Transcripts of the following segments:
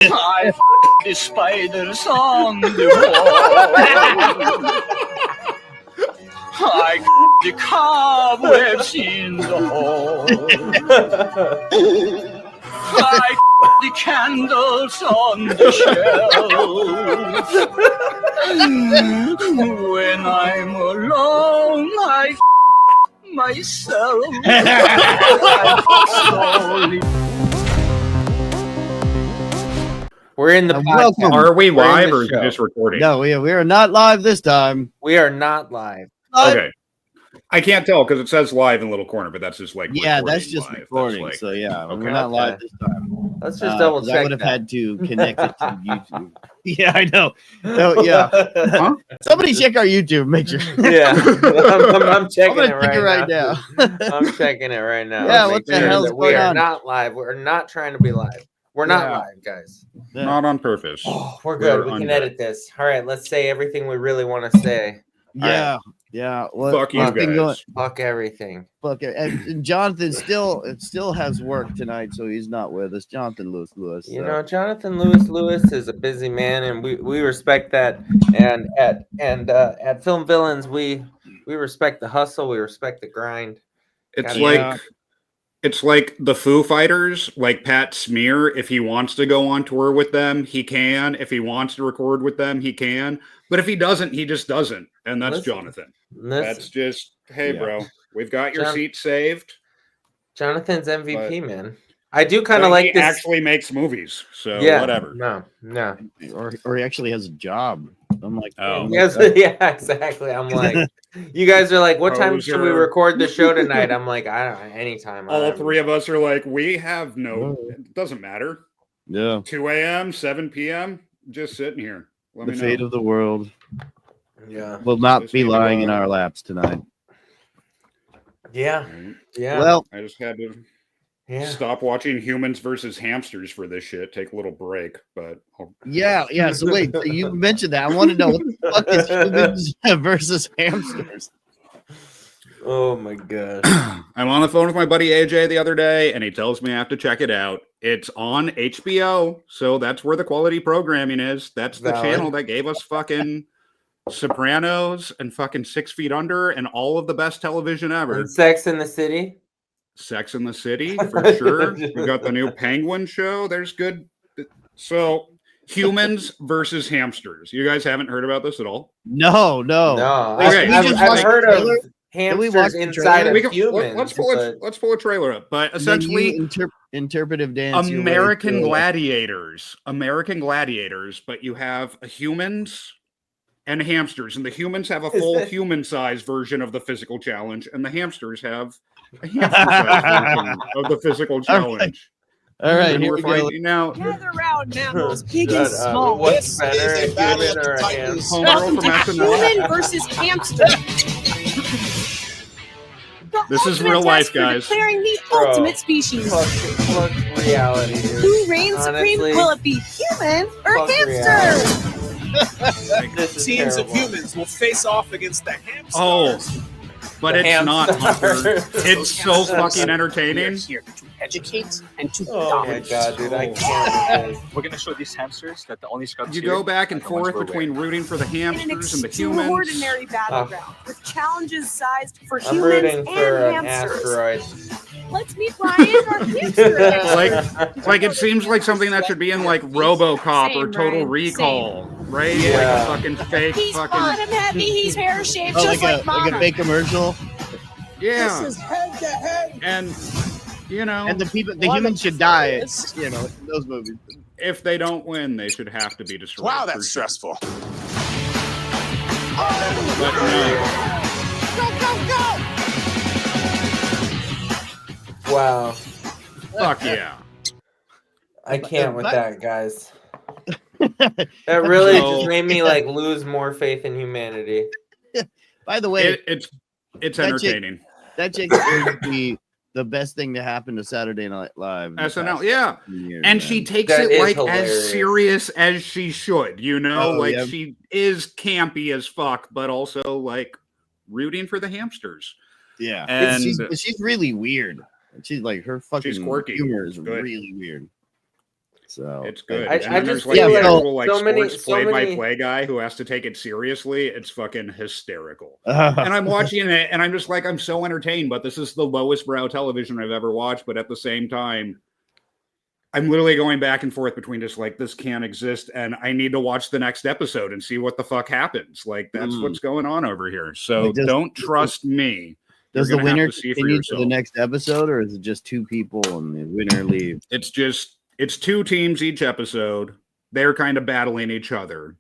I f***ed the spiders on the wall. I f***ed the cobwebs in the hall. I f***ed the candles on the shelf. When I'm alone, I f*** myself. Slowly. We're in the podcast. Are we live or just recording? No, we are not live this time. We are not live. Okay. I can't tell because it says live in the little corner, but that's just like that's just live. recording. Like, so yeah, okay. we're not live this time. Let's just double check. I would have had to connect it to YouTube. Yeah, I know. So, yeah. Huh? Somebody check our YouTube. Make sure. Yeah, I'm checking it right now. I'm checking it right now. Yeah, what the hell is going on? We are not live. We're not trying to be live. We're not live, guys. Yeah. Not on purpose. Oh, we're good. We can edit this. All right, let's say everything we really want to say. Yeah. Yeah. Fuck you guys. Fuck everything. Fuck it. And Jonathan still has work tonight, so he's not with us. Jonathan Lewis. You know, Jonathan Lewis is a busy man, and we respect that. And at Film Villains, we respect the hustle. We respect the grind. It's like the Foo Fighters, like Pat Smear. If he wants to go on tour with them, he can. If he wants to record with them, he can. But if he doesn't, he just doesn't. And that's Jonathan. That's just, hey, bro, we've got your seat saved. Jonathan's MVP, man. I do kind of like this. He actually makes movies, so whatever. No. Or he actually has a job. I'm like, yeah, exactly. I'm like, you guys are like, what time should we record the show tonight? I'm like, I don't know, anytime. All three of us are like, we have it doesn't matter. Yeah. 2 a.m., 7 p.m., just sitting here. The fate of the world. Yeah. Will not be lying in our laps tonight. Yeah. Yeah. Well, I just had to stop watching Humans versus Hamsters for this shit. Take a little break, but yeah. So wait, you mentioned that. I want to know what the fuck is Humans versus Hamsters. Oh my god! I'm on the phone with my buddy AJ the other day, and he tells me I have to check it out. It's on HBO, so that's where the quality programming is. That's the channel that gave us fucking Sopranos and fucking 6 Feet Under and all of the best television ever. And Sex in the City. Sex in the City, for sure. We got the new Penguin show. There's good. So, Humans versus Hamsters. You guys haven't heard about this at all? No. Okay. I've heard of hamsters inside of humans. Let's pull a trailer up. But essentially, interpretive dance. American gladiators, but you have humans and hamsters, and the humans have a full human-sized version of the physical challenge, and the hamsters have a hamster-sized version of the physical challenge. All right, here we go. Now, gather round, mammals, big and small. What's better, a human or a hamster? Welcome to Human versus Hamster. This is real life, guys. Declaring the ultimate species. Fuck reality, dude. Who reigns supreme? Will it be human or hamster? Teams of humans will face off against the hamsters. Oh, but it's not, Hunter. It's so fucking entertaining. Here to educate and to Oh my dominate. god, dude, I can't. We're gonna show these hamsters that the only scouts you go back and forth between rooting for the hamsters and the humans. An extraordinary battleground with challenges sized for I'm humans rooting for and an hamsters. asteroid. Let's meet Brian, our hamster. like it seems like something that should be in like RoboCop or Total Recall, right? Yeah. Like a fucking fake He's bottom heavy, he's hair shaped just like a fake commercial. Yeah. This is head to head. And you know, and the humans should die. You know, in those movies. If they don't win, they should have to be destroyed. Wow, that's stressful. But Go! Wow. Fuck yeah. I can't with that, guys. That really just made me like lose more faith in humanity. By the way, it's entertaining. That chick is the best thing to happen to Saturday Night Live. SNL, yeah. And she takes it like as serious as she should, you know? She is campy as fuck, but also like rooting for the hamsters. Yeah. And she's really weird. She's like her fucking quirky. humor is really weird. So it's good. I And then just there's like feel the like actual like so many- sports so play-by-play guy who has to take it seriously. It's fucking hysterical. And I'm watching it, and I'm just like, I'm so entertained. But this is the lowest brow television I've ever watched. But at the same time, I'm literally going back and forth between just like, this can't exist, and I need to watch the next episode and see what the fuck happens. Like, that's what's going on over here. So Like, don't trust me. Does You're the gonna have winner to see for continue to the yourself. next episode, or is it just two people and the winner leaves? It's two teams each episode. They're kind of battling each other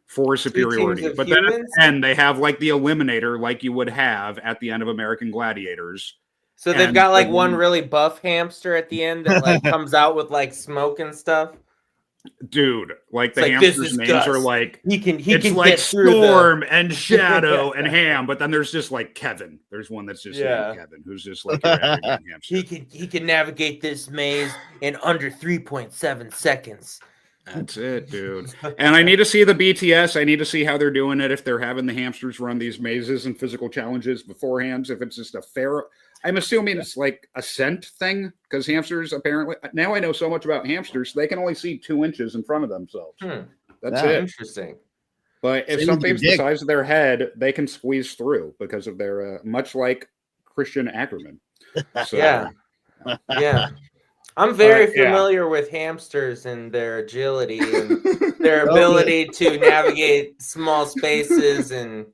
for superiority. of But then at humans? the end, they have like the eliminator, like you would have at the end of American Gladiators. So they've And got like the one one- really buff hamster at the end that like comes out with like smoke and stuff. Dude, like the It's like, this hamsters' is names Gus. are like, He can it's get like through Storm and Shadow and Ham, but then there's just like Kevin. There's one that's just named Kevin, who's just like your everyman hamster. he can navigate this maze in under 3.7 seconds. That's it, dude. And I need to see the BTS. I need to see how they're doing it. If they're having the hamsters run these mazes and physical challenges beforehand. If it's just a fair, I'm assuming it's like a scent thing because hamsters apparently. Now I know so much about hamsters. They can only see 2 inches in front of themselves. That's it. Interesting. But if Same with something's your the dick. size of their head, they can squeeze through because of their much like Christian Ackerman. So, Yeah. I'm very yeah. familiar with hamsters and their agility and their ability to navigate small spaces and,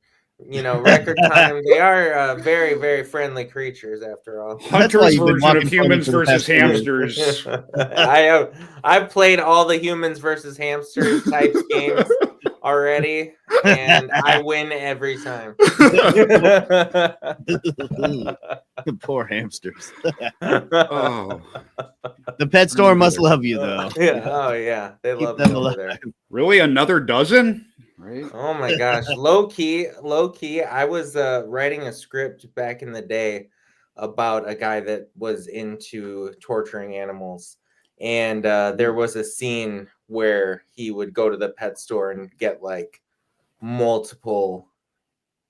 you know, record time. They are very, very friendly creatures after all. Hunter's you've been version walking of humans for the versus past 2 years. hamsters. I've played all the humans versus hamsters types games already, and I win every time. Poor hamsters. Oh, The pet store must love you, though. Yeah. Oh yeah, they Keep love them me over alive. there. really? Another dozen? Right? Oh my gosh, low key. I was writing a script back in the day about a guy that was into torturing animals, and there was a scene where he would go to the pet store and get like multiple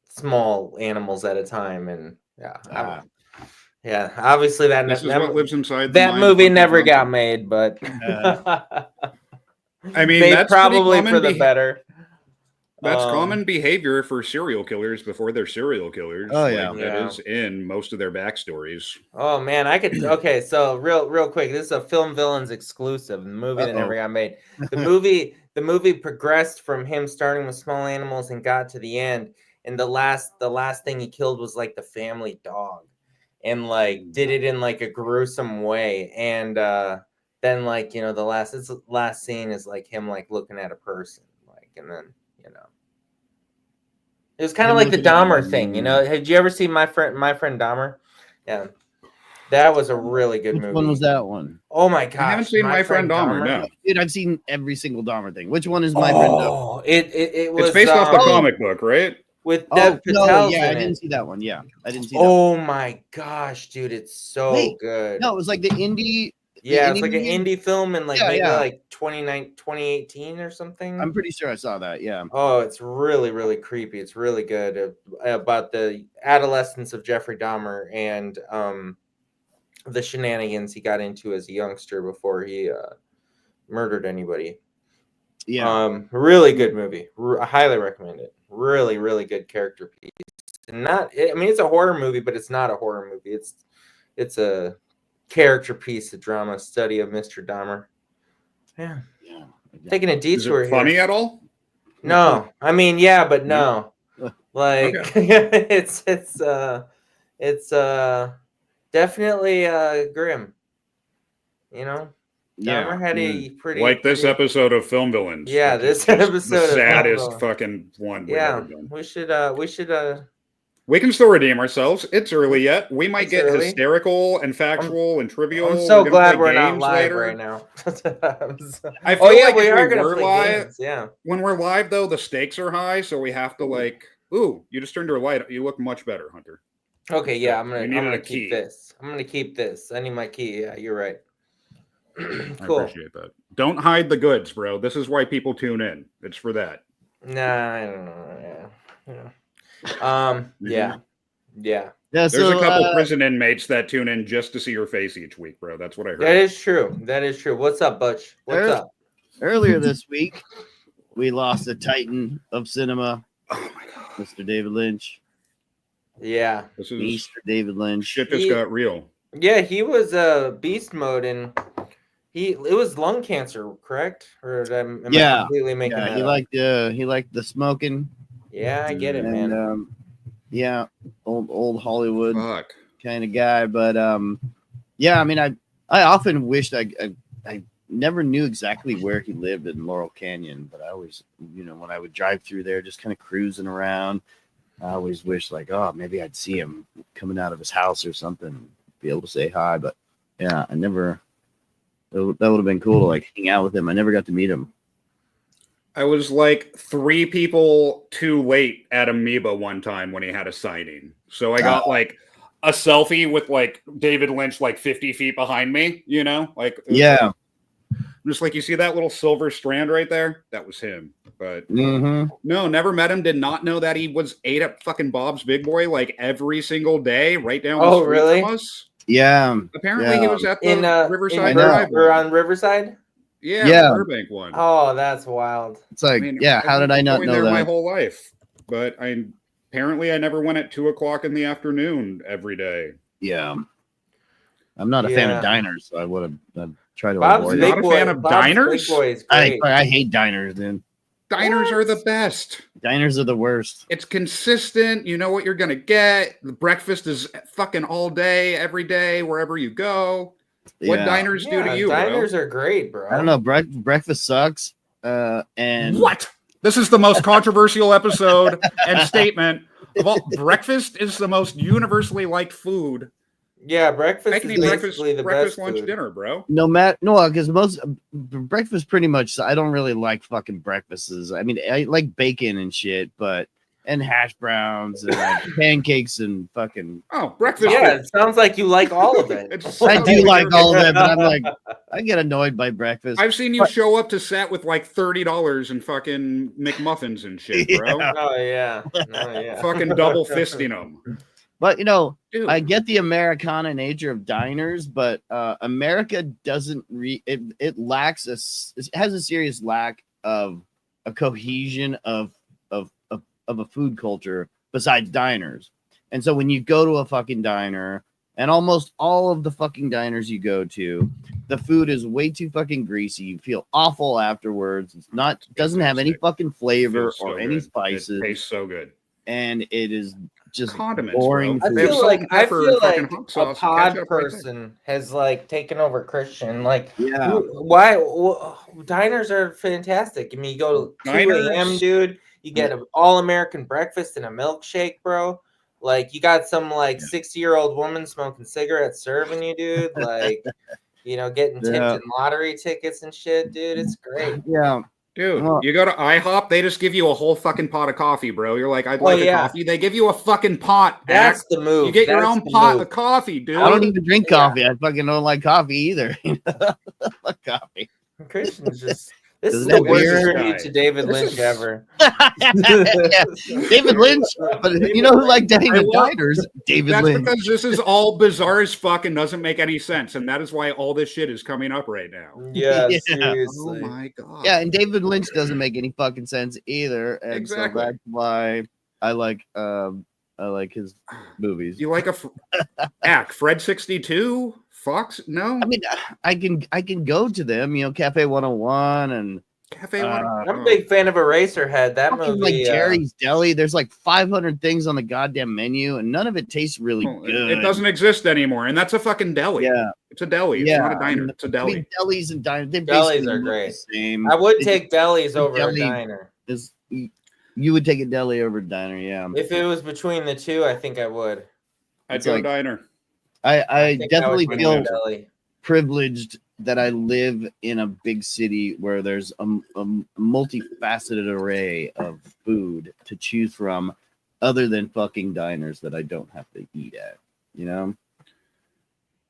small animals at a time, and yeah, obviously that This is what lives inside the that mind movie of never Hunter. got made, but I mean, made that's probably pretty for the common better. That's common behavior for serial killers before they're serial killers. Oh, Like, yeah. that Yeah. is in most of their backstories. Oh man, I could. Okay, so real quick, this is a Film Villains exclusive. The movie that never got made. The movie progressed from him starting with small animals and got to the end, and the last thing he killed was like the family dog, and like did it in like a gruesome way, and then like, you know, the last scene is like him like looking at a person, like, and then, you know. It was kind of like the Dahmer thing, you know. Had you ever seen my friend Dahmer? Yeah, that was a really good Which movie. one was that one? Oh my gosh! I haven't seen My Friend Dahmer. No, Dude, I've seen every single Dahmer thing. Which one is my friend Dahmer? Oh, it was it's based off the comic book, right? with Oh, Dev Patel. yeah, I in didn't it. see that one. Yeah, I didn't see that. Oh my gosh, dude, it's so Wait, good. No, it was like the indie. yeah, the it's like an movie? indie film in like Yeah, maybe yeah. like 2018 or something. I'm pretty sure I saw that. Yeah. Oh, it's really, really creepy. It's really good about the adolescence of Jeffrey Dahmer and the shenanigans he got into as a youngster before he murdered anybody. Yeah. Really good movie. I highly recommend it. Really, really good character piece. And I mean, it's a horror movie, but it's not a horror movie. It's a character piece, a drama study of Mr. Dahmer. Yeah. Yeah. Taking a Is detour it here. funny at all? No, I mean, yeah, but no. Like it's definitely grim. You know, Dahmer had a pretty Like this pretty- episode of Film Villains. Yeah, which is this just episode the of Film saddest Villains. fucking one. we've Yeah, ever done. we should. We can still redeem ourselves. It's early yet. We might It's get early. hysterical and factual and trivial. I'm so gonna glad play we're not games live later. right now. I feel Oh yeah, like we if are we gonna were play live, games. Yeah. when we're live though, the stakes are high, so we have to like. Ooh, you just turned your light. You look much better, Hunter. Okay. Yeah, I'm We needed gonna a keep key. this. I'm gonna keep this. I need my key. Yeah, you're right. I Cool. appreciate that. Don't hide the goods, bro. This is why people tune in. It's for that. Nah, I don't know. Yeah. Yeah. Yeah. Yeah. There's a couple prison inmates that tune in just to see your face each week, bro. That's what I heard. That is true. That is true. What's up, Butch? What's up? Earlier this week, we lost a titan of cinema. Oh my god, Mr. David Lynch. Yeah. This is Mr. David Lynch. Shit just got real. Yeah, he was beast mode, and it was lung cancer, correct? Or am I completely making that up? He liked the smoking. Yeah, I get it, man. Old Hollywood Fuck. kind of guy, but yeah, I mean, I often wished I never knew exactly where he lived in Laurel Canyon, but I always, when I would drive through there, just kind of cruising around, I always wished like, oh, maybe I'd see him coming out of his house or something, be able to say hi. But yeah, I never. That would have been cool to like hang out with him. I never got to meet him. I was like 3 people too late at Amoeba one time when he had a signing. So I got like a selfie with like David Lynch like 50 feet behind me, like yeah. Just like, you see that little silver strand right there? That was him. But no, never met him. Did not know that he ate at fucking Bob's Big Boy like every single day, right down the street really? from us. Yeah. Apparently he was at the Riverside Drive. Or on Riverside? Yeah. Burbank one. Oh, that's wild. It's like, how did I not know that? My whole life. But apparently I never went at 2:00 in the afternoon every day. Yeah. I'm not a fan of diners, so I would have tried to Bob's avoid it. Not a fan of diners? I hate diners, dude. Diners are the best. Diners are the worst. It's consistent. You know what you're going to get. The breakfast is fucking all day, every day, wherever you go. Yeah. What diners do to you, diners bro? Are great, bro. I don't know. Breakfast sucks. And what? This is the most controversial episode and statement of all. Breakfast is the most universally liked food. Yeah, breakfast I can is eat basically the breakfast, best lunch, food. dinner, bro. Because most breakfast pretty much. I don't really like fucking breakfasts. I mean, I like bacon and shit, and hash browns and pancakes and fucking. Oh, breakfast. Yeah, it sounds like you like all of it. I do like all of it, but I'm like, I get annoyed by breakfast. I've seen you show up to set with like $30 and fucking McMuffins and shit, bro. Yeah. Fucking double fisting them. But dude, I get the Americana nature of diners, but America doesn't it lacks it has a serious lack of a cohesion of a food culture besides diners. And so when you go to a fucking diner, and almost all of the fucking diners you go to, the food is way too fucking greasy. You feel awful afterwards. Doesn't have any fucking flavor or any spices. It tastes so good. And it is just condiments, boring. I feel like a pod person has like taken over Christian. Like, why? Diners are fantastic. I mean, you go to 2 a.m., dude. You get an all-American breakfast and a milkshake, bro. Like, you got some like 60-year-old woman smoking cigarettes serving you, dude. Like, getting tipped in lottery tickets and shit, dude. It's great. Yeah. Dude, you go to IHOP, they just give you a whole fucking pot of coffee, bro. You're like, I'd like a coffee. They give you a fucking pot. That's the move. You get your own pot of coffee, dude. I don't even drink coffee. I fucking don't like coffee either. Fuck coffee. Christian's just... This is the worst tribute to David Lynch ever. David Lynch, but you know who liked diners? David Lynch. That's because this is all bizarre as fuck and doesn't make any sense, and that is why all this shit is coming up right now. Yeah, seriously. Oh my god. Yeah, and David Lynch doesn't make any fucking sense either, and so that's why I like his movies. You like Fred 62? Fox? No, I mean, I can go to them, Cafe 101 and Cafe 101. I'm a big fan of Eraserhead. That movie, like Jerry's Deli. There's like 500 things on the goddamn menu, and none of it tastes really good. It doesn't exist anymore, and that's a fucking deli. Yeah, it's a deli. It's not a diner. It's a deli. I mean, delis and diners. Delis are great. I would take delis over a diner. You would take a deli over a diner, yeah. If it was between the two, I think I would. I'd go diner. I definitely feel privileged that I live in a big city where there's a multifaceted array of food to choose from other than fucking diners that I don't have to eat at,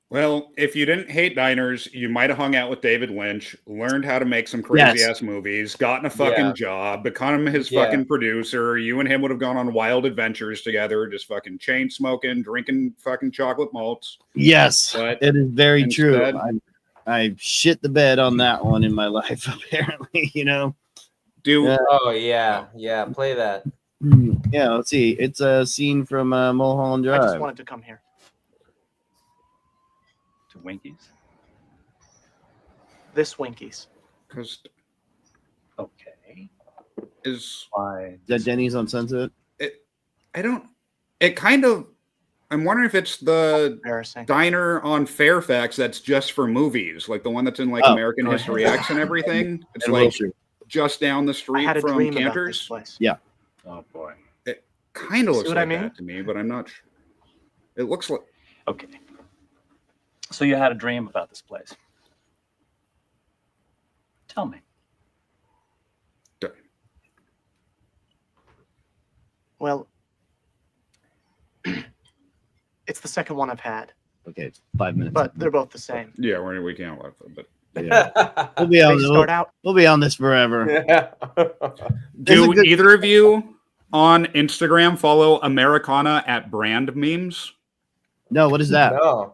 Well, if you didn't hate diners, you might have hung out with David Lynch, learned how to make some crazy ass movies, gotten a fucking job, become his fucking producer. You and him would have gone on wild adventures together, just fucking chain smoking, drinking fucking chocolate malts. Yes, but it is very instead, true. I shit the bed on that one in my life, apparently, you know. Oh, yeah. Yeah, play that. Yeah, let's see. It's a scene from Mulholland Drive. I just wanted to come here. To Winkies? This Winkies. Because Okay. is Why? That Denny's on Sunset? I'm wondering if it's the Embarrassing. diner on Fairfax that's just for movies, like the one that's in like American History X and everything. It's And like Wilshire. just down the street I had a from dream about this Cantor's. place. Yeah. Oh boy. It kind of See looks what like I mean? that to me, but I'm not sure. It looks like Okay. So you had a dream about this place. Tell me. Well, it's the second one I've had, Okay, it's 5 minutes. but they're both the same. yeah, we can't let them, but Yeah. We'll be They on. start out. We'll be on this forever. Yeah. do good- either of you on Instagram follow Americana at brand memes? No, what is that? No.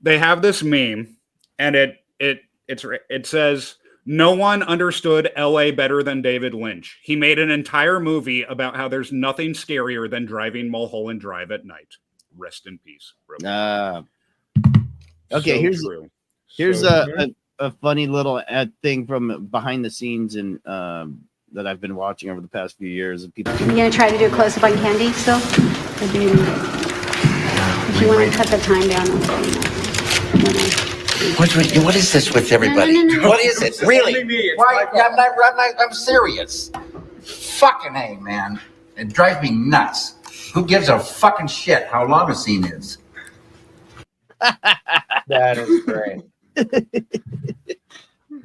They have this meme, and it says, "No one understood LA better than David Lynch. He made an entire movie about how there's nothing scarier than driving Mulholland Drive at night. Rest in peace." Bro. Okay, So here's true. a funny little thing from behind the scenes and that I've been watching over the past few years. People. Are you gonna try to do a close up on Candy still? Or do you, if you want to cut the time down, What is this with everybody? No. What is it? Really? Why? I'm serious. Fucking A, man. It drives me nuts. Who gives a fucking shit how long a scene is? That is great.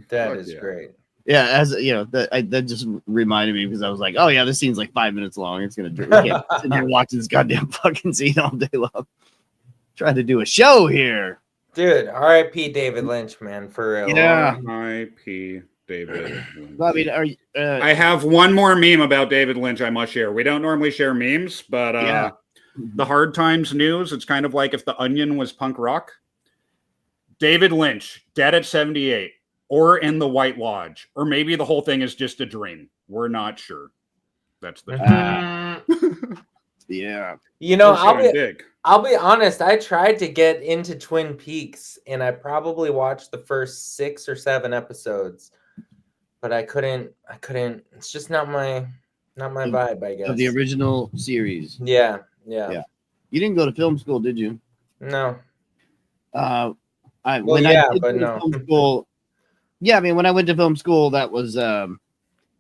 That is yeah. great. Yeah, as you know, that just reminded me because I was like, oh yeah, this scene's like 5 minutes long. It's gonna. We can't sit here watching this goddamn fucking scene all day long. Trying to do a show here. Dude, R.I.P. David Lynch, man, for real. Yeah. R.I.P. David Lynch. Well, I mean, are you? I have one more meme about David Lynch I must share. We don't normally share memes, but Yeah. the Hard Times news, it's kind of like if The Onion was punk rock. David Lynch, dead at 78, or in the White Lodge, or maybe the whole thing is just a dream. We're not sure. That's the Yeah. You know, Dig. I'll be honest. I tried to get into Twin Peaks, and I probably watched the first 6 or 7 episodes, but I couldn't. It's just not my vibe, I guess. Of the original series. Yeah. You didn't go to film school, did you? No. When I did but go to no. film school, yeah, I mean, when I went to film school, that was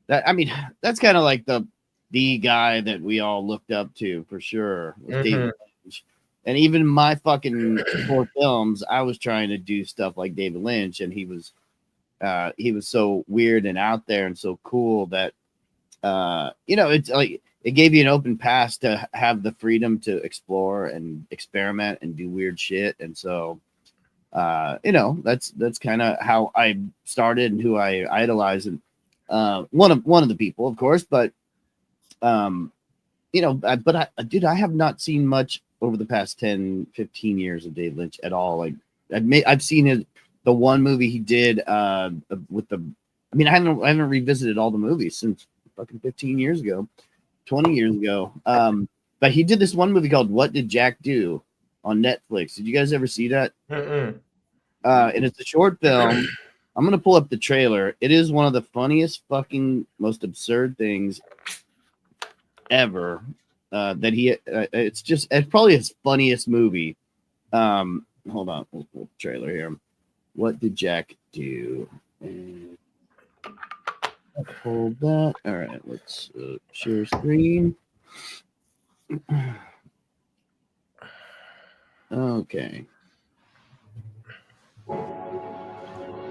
that's kind of like the guy that we all looked up to for sure. Was David Lynch. And even my fucking 4 films, I was trying to do stuff like David Lynch, and he was so weird and out there and so cool that it's like it gave you an open pass to have the freedom to explore and experiment and do weird shit. And so that's kind of how I started and who I idolize, and one of the people, of course, but I have not seen much over the past 10, 15 years of David Lynch at all. Like I've seen the one movie he did with the, I mean, I haven't revisited all the movies since fucking 15 years ago, 20 years ago. But he did this one movie called What Did Jack Do on Netflix. Did you guys ever see that? And it's a short film. I'm going to pull up the trailer. It is one of the funniest fucking most absurd things ever. It's probably his funniest movie. Hold on, we'll pull the trailer here. What did Jack do? And hold that. All right, let's share screen. Okay.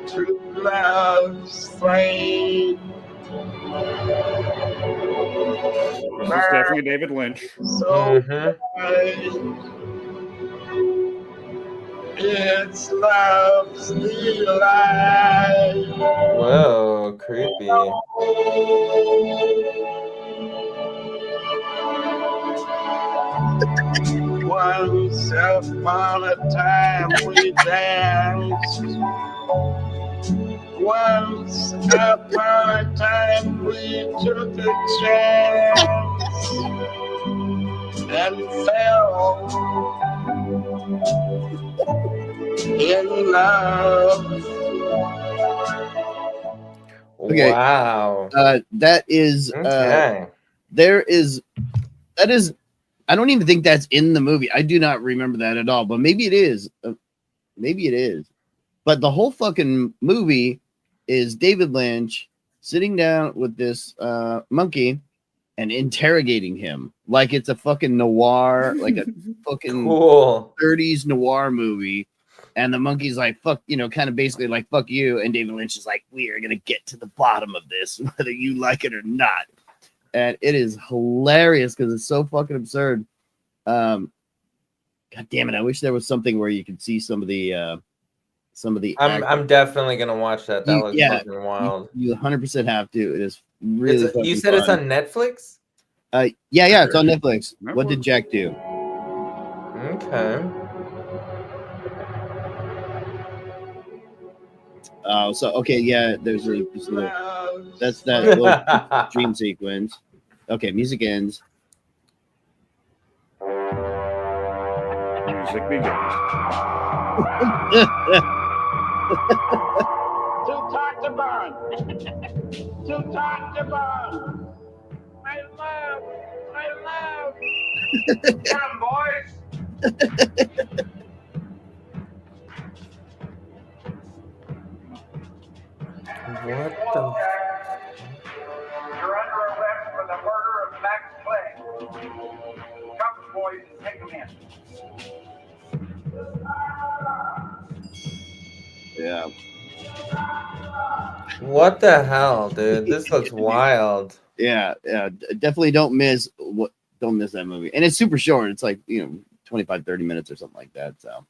True love's flame. This is definitely David Lynch. So It's love's delight. Whoa, creepy. Once upon a time we danced. Once upon a time we took a chance and fell in love. Okay. Wow. That is Okay. that is I don't even think that's in the movie. I do not remember that at all, but maybe it is. Maybe it is. But the whole fucking movie is David Lynch sitting down with this monkey and interrogating him like it's a fucking noir, like a fucking Cool. 30s noir movie. And the monkey's like, fuck, you know, kind of basically like, fuck you. And David Lynch is like, we are going to get to the bottom of this, whether you like it or not. And it is hilarious because it's so fucking absurd. God damn it. I wish there was something where you could see some of the I'm definitely gonna watch that. That looks fucking wild. You 100% have to. It is really You said it's on Netflix? Yeah, it's on Netflix. What did Jack do? Okay. There's a little, that's that little dream sequence. Okay, music ends. Music begins. Too tight to burn. Too tight to burn. I love. Come, boys. What the? You're under arrest for the murder of Max Clay. Come, boys, and take him in. Yeah. What the hell, dude? This looks wild. Yeah. Definitely don't miss that movie. And it's super short. It's like, 25, 30 minutes or something like that. So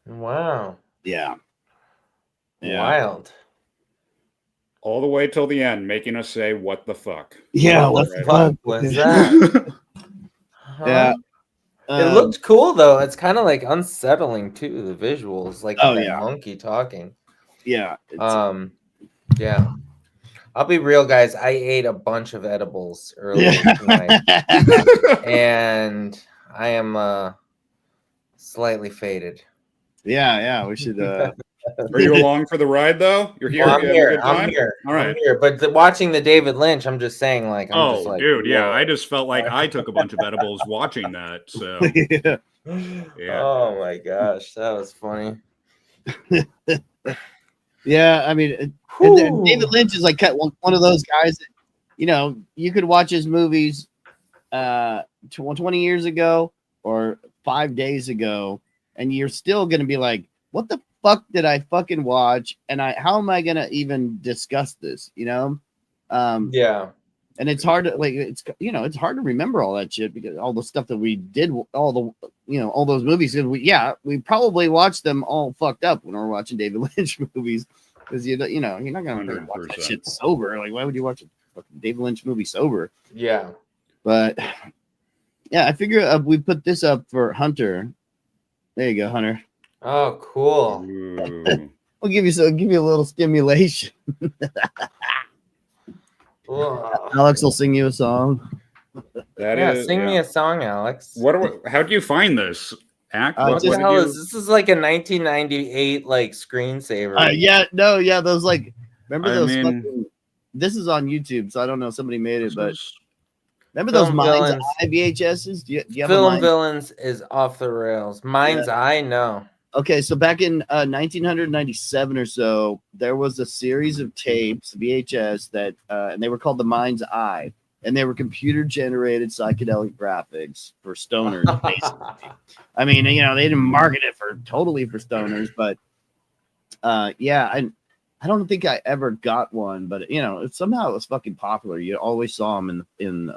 wow. Yeah. Wild. All the way till the end, making us say, what the fuck? Yeah, what the fuck was that? Yeah. It looked cool though. It's kind of like unsettling too, the visuals, like that monkey talking. Yeah. Yeah. I'll be real, guys. I ate a bunch of edibles earlier tonight. And I am slightly faded. Yeah, we should Are you along for the ride though? You're here. Well, I'm here. All right. I'm here. But watching the David Lynch, I'm just saying, like, I'm just like, dude, yeah. whoa. I just felt like I took a bunch of edibles watching that. So yeah. Oh my gosh, that was funny. Yeah, I mean, David Lynch is like one of those guys that, you could watch his movies 20 years ago or 5 days ago, and you're still going to be like, what the fuck did I fucking watch? And how am I going to even discuss this, Yeah. And it's hard to it's hard to remember all that shit because all the stuff that we did, all those movies. We probably watched them all fucked up when we're watching David Lynch movies because you're not gonna watch that shit sober. Like, why would you watch a fucking David Lynch movie sober? Yeah, but I figure we put this up for Hunter. There you go, Hunter. Oh, cool. We'll give you a little stimulation. Alex will sing you a song. Sing me a song, Alex. How do you find this? What the hell is this? Is like a 1998 like screensaver. Those like remember those fucking, this is on YouTube, so I don't know if somebody made it, but remember those Mind's Eye VHSs? Do you have Film Villains is off the rails. Mind's Eye, no. Okay, so back in 1997 or so, there was a series of tapes, VHS, that and they were called The Mind's Eye, and they were computer-generated psychedelic graphics for stoners, basically. I mean, they didn't market it totally for stoners, but I don't think I ever got one, but somehow it was fucking popular. You always saw them in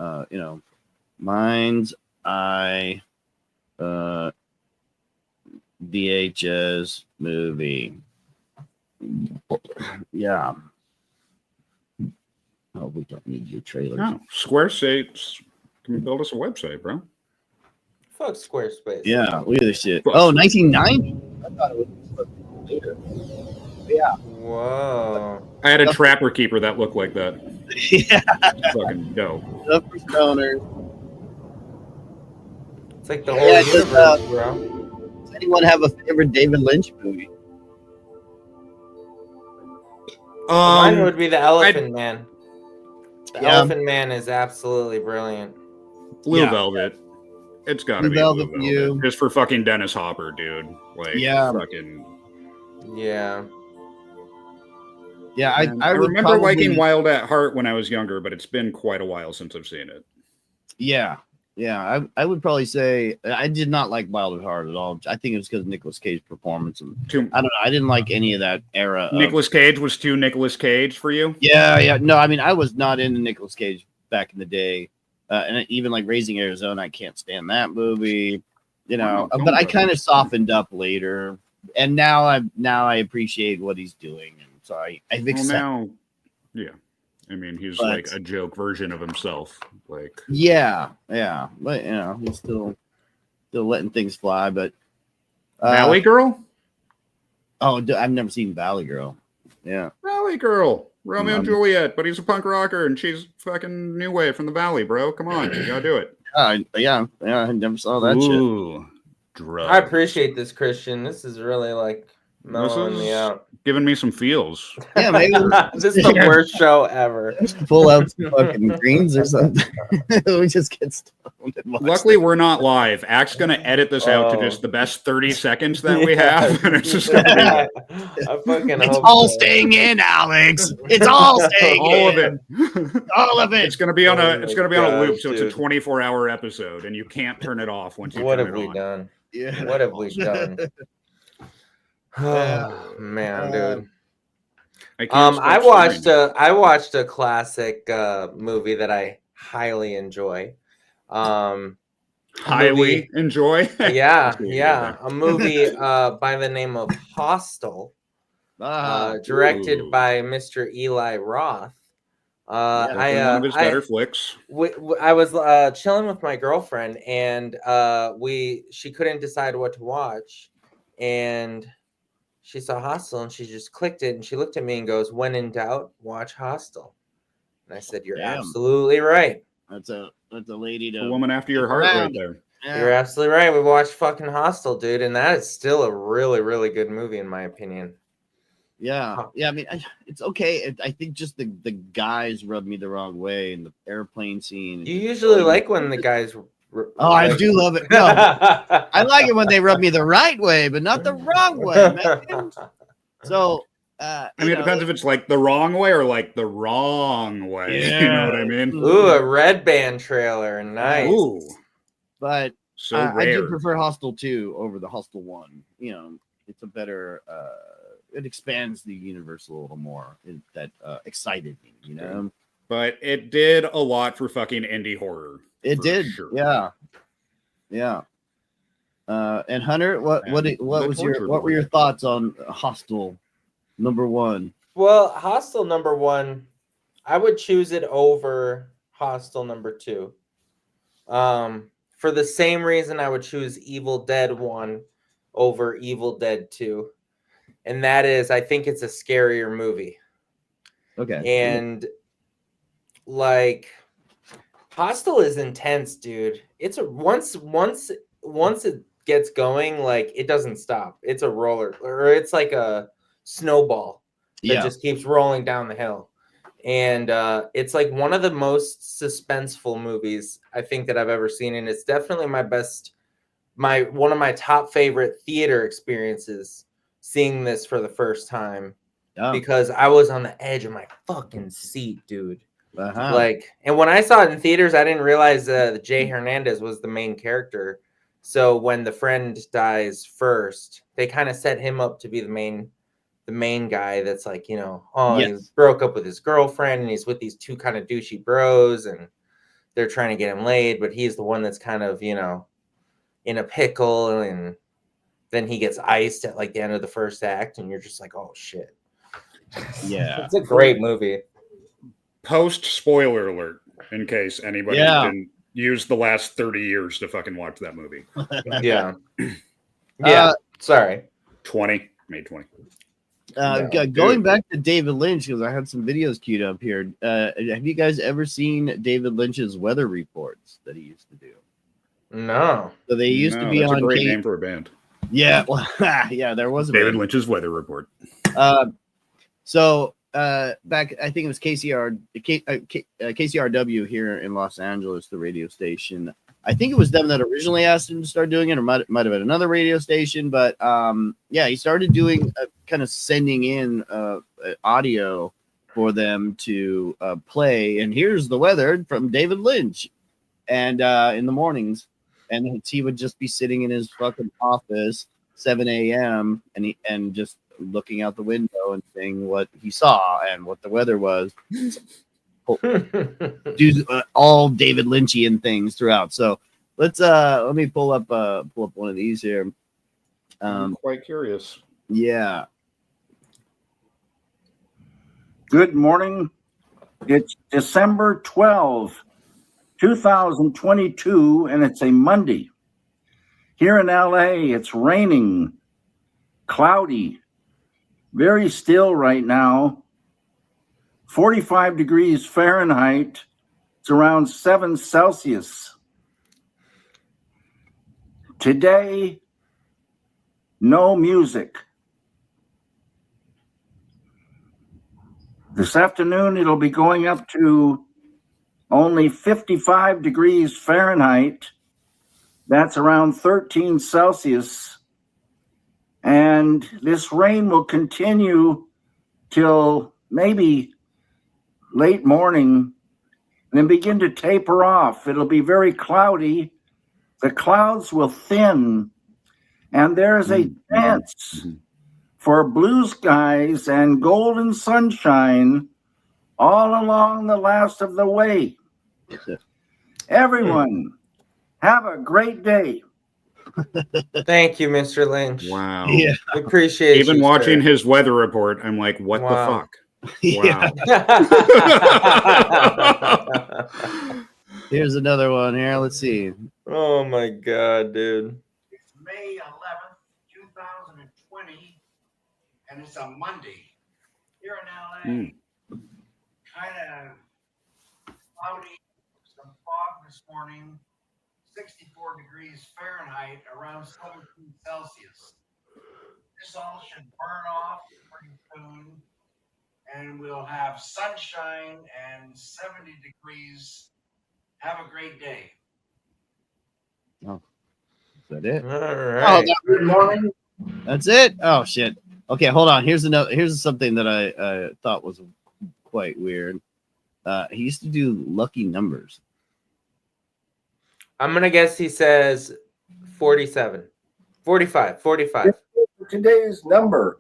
Mind's Eye. VHS movie. Yeah. Oh, we don't need your trailers. No, Squarespace can build us a website, bro. Fuck Squarespace. Yeah, look at this shit. Fuck. Oh, 1990? I thought it was later. Yeah. Whoa. I had a Trapper Keeper that looked like that. Yeah. Fucking dope. Stuff for stoners. It's like the whole universe, bro. Does anyone have a favorite David Lynch movie? Mine would be the Elephant Man. The Yeah. Elephant Man is absolutely brilliant. Blue Yeah. Velvet. It's gotta Blue be Velvet Blue for you. Velvet. Just for fucking Dennis Hopper, dude. Like, Yeah. fucking. Yeah. Yeah, I would remember probably, liking Wild at Heart when I was younger, but it's been quite a while since I've seen it. Yeah. Yeah, I would probably say I did not like Wild at Heart at all. I think it was because of Nicolas Cage's performance. And I don't know. I didn't like any of that era. Nicolas Cage was too Nicolas Cage for you? Yeah. No, I mean, I was not into Nicolas Cage back in the day. And even like Raising Arizona, I can't stand that movie. You know, but I kind of softened up later. And now I appreciate what he's doing. And so I've accepted. Well, now, yeah. I mean, he's like a joke version of himself. Like, yeah, but you know, he's still letting things fly. But Valley Girl. Oh, I've never seen Valley Girl. Yeah, Valley Girl, Romeo and Juliet, but he's a punk rocker and she's fucking new wave from the Valley, bro. Come on, you gotta do it. Yeah, I never saw that shit. Drugs. I appreciate this, Christian. This is really like mellowing me out. Giving me some feels. Yeah, maybe this is the worst show ever. Pull out some fucking greens or something. We just get stoned. Luckily, we're not live. Act's gonna edit this out to just the best 30 seconds that we have, and it's just gonna be. I fucking it's hope all so. staying in, Alex. It's all staying all in. of it. All of it. It's gonna be on a. It's gonna be on a loop, gosh, so it's a dude. 24-hour episode, and you can't turn it off once you What turn have it we on. done? Yeah. What have we done? Oh, man, dude. I watched a classic movie that I highly enjoy. Highly enjoy. Yeah. A movie by the name of Hostel, directed by Mr. Eli Roth. One of his better flicks. I was chilling with my girlfriend, and she couldn't decide what to watch, and she saw Hostel, and she just clicked it, and she looked at me and goes, "When in doubt, watch Hostel." And I said, "You're absolutely right." That's a lady to A woman after your heart, right there. Yeah. You're absolutely right. We watched fucking Hostel, dude, and that is still a really, really good movie in my opinion. Yeah. I mean, it's okay. I think just the guys rubbed me the wrong way in the airplane scene. You usually like when the guys. Oh, I do love it. No, I like it when they rub me the right way, but not the wrong way, man. So, I mean, it depends if it's like the wrong way or like the wrong way. Yeah. You know what I mean? Ooh, a Red Band trailer, nice. Ooh, but so I rare. do prefer Hostel 2 over the Hostel 1. You know, it's a better. It expands the universe a little more. That excited me. You know, but it did a lot for fucking indie horror. it did. Sure. Yeah. And Hunter, what were your thoughts on Hostel #1? Well, Hostel #1, I would choose it over Hostel #2. For the same reason I would choose Evil Dead 1 over Evil Dead 2. And that is, I think it's a scarier movie. Okay. And like Hostel is intense, dude. It's once it gets going, like it doesn't stop. It's a roller, or it's like a snowball that just keeps rolling down the hill. And it's like one of the most suspenseful movies I think that I've ever seen, and it's definitely one of my top favorite theater experiences. Seeing this for the first time because I was on the edge of my fucking seat, dude. Like, and when I saw it in theaters, I didn't realize that Jay Hernandez was the main character. So when the friend dies first, they kind of set him up to be the main guy. That's like, you know, he broke up with his girlfriend and he's with these two kind of douchey bros, and they're trying to get him laid, but he's the one that's kind of, you know, in a pickle, and then he gets iced at like the end of the first act, and you're just like, oh shit. Yeah, it's a great movie. Post spoiler alert, in case anybody didn't use the last 30 years to fucking watch that movie. Yeah. Yeah. Sorry. May 20. Going back to David Lynch, because I had some videos queued up here. Have you guys ever seen David Lynch's weather reports that he used to do? No. So they used to be that's on a great name for a band. Yeah, well, yeah, there was a David band. Lynch's weather report. So back, I think it was KCRW here in Los Angeles, the radio station. I think it was them that originally asked him to start doing it, or might have been another radio station. But yeah, he started doing kind of sending in audio for them to play. And here's the weather from David Lynch, and in the mornings, and he would just be sitting in his fucking office, 7 a.m. and just looking out the window and saying what he saw and what the weather was. Do all David Lynchian things throughout. So let me pull up one of these here. I'm quite curious. Yeah. Good morning. It's December 12, 2022, and it's a Monday. Here in LA, it's raining, cloudy, very still right now. 45 degrees Fahrenheit. It's around 7 Celsius. Today, no music. This afternoon, it'll be going up to only 55 degrees Fahrenheit. That's around 13 Celsius. And this rain will continue till maybe late morning, and then begin to taper off. It'll be very cloudy. The clouds will thin, and there's a chance for blue skies and golden sunshine all along the last of the way. Everyone, have a great day. Thank you, Mr. Lynch. Wow. Yeah. Appreciate Even you, watching sir. his weather report, I'm like, what the fuck? Yeah. Wow. Here's another one here. Let's see. Oh my god, dude. It's May 11th, 2020, and it's a Monday. Here in LA, kind of cloudy, some fog this morning, 64 degrees Fahrenheit, around 17 Celsius. This all should burn off pretty soon, and we'll have sunshine and 70 degrees. Have a great day. Oh, is that it? All right. Good morning. That's it. Oh shit. Okay, hold on. Here's something that I thought was quite weird. He used to do lucky numbers. I'm gonna guess he says 47. 45. Today's number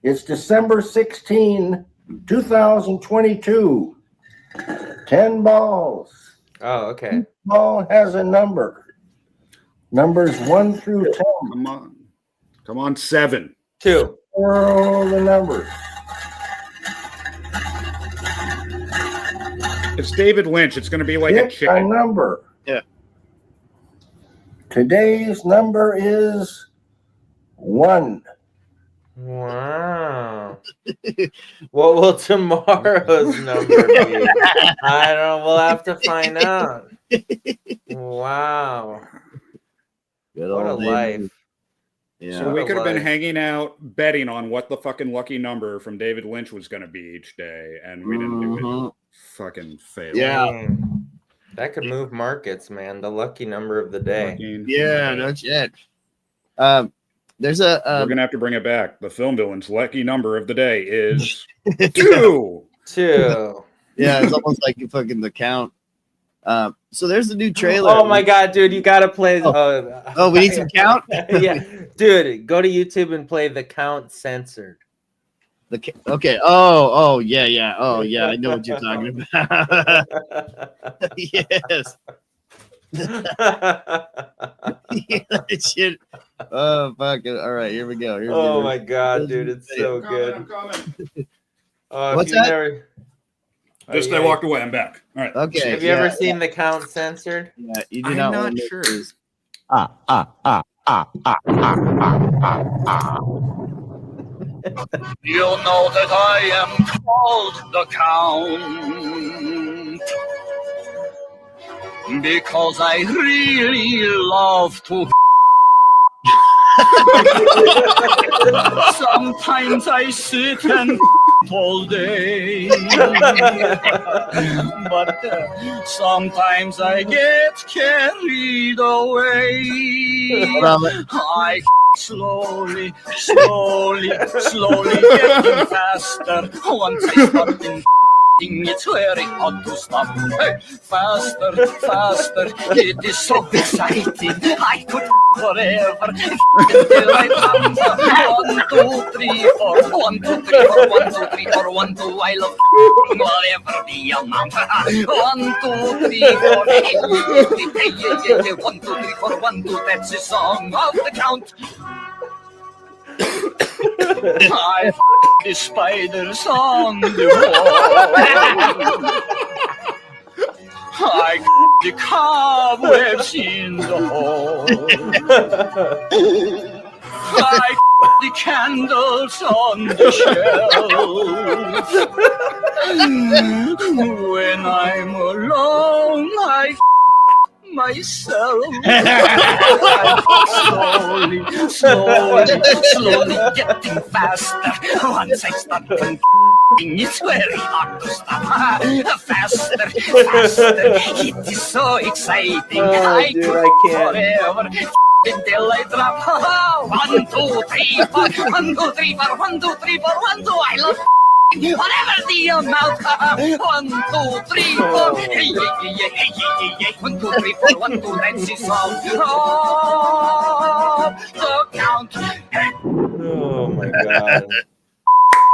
is December 16, 2022. 10 balls. Oh, okay. Ball has a number. Numbers 1 through 10. Come on, 7. 2. All the numbers. It's David Lynch. It's going to be like Pick a chicken. number. Yeah. Today's number is 1. Wow. What will tomorrow's number be? I don't know. We'll have to find out. Wow. Good What a old life. David. Yeah. So we could have been life. hanging out betting on what the fucking lucky number from David Lynch was going to be each day, and we didn't do it. Fucking fail. Yeah. Dang. That could move markets, man. The lucky number of the day. Yeah, that's it. There's a We're gonna have to bring it back. The film villain's lucky number of the day is 2. 2. Yeah, it's almost like you fucking the count. So there's the new trailer. Oh my god, dude, you gotta play. Oh, we need some count. Yeah, dude, go to YouTube and play The Count Censored. Okay. Oh, yeah. Oh, yeah. I know what you're talking about. Yes. Yeah, shit. Oh fuck it! All right, here we go. Oh my god, dude, it's so good. I'm coming. What's that? Just I walked away. I'm back. All right. Okay. Have you ever seen The Count censored? Yeah, you do I'm not. not want to sure. lose. You know that I am called the Count because I really love to. Sometimes I sit and all day, but sometimes I get carried away. I slowly getting faster. Once I start it's very hard to stop. Hey, faster, it is so exciting. I could forever until I come. 1, 2, 3, 4. 1, 2, 3, 4. 1, 2, 3, 4. 1, 2. I love whatever the amount. 1, 2, 3, 4. Hey, 1, 2, 3, 4. 1, 2. That's the song of the Count. I the spiders on the wall. I the cobwebs in the hall. I the candles on the shelf. When I'm alone, I myself. slowly getting faster. Once I start it's very hard to stop. Faster, it is so exciting. I can't forever until I drop. 1, 2, 3, 4. 1, 2, 3, 4. 1, 2, 3, 4. 1, 2. I love whatever the amount. 1, 2, 3, 4. Hey, 1, 2, 3, 4. 1, 2. That's the song. The Count. Oh my god.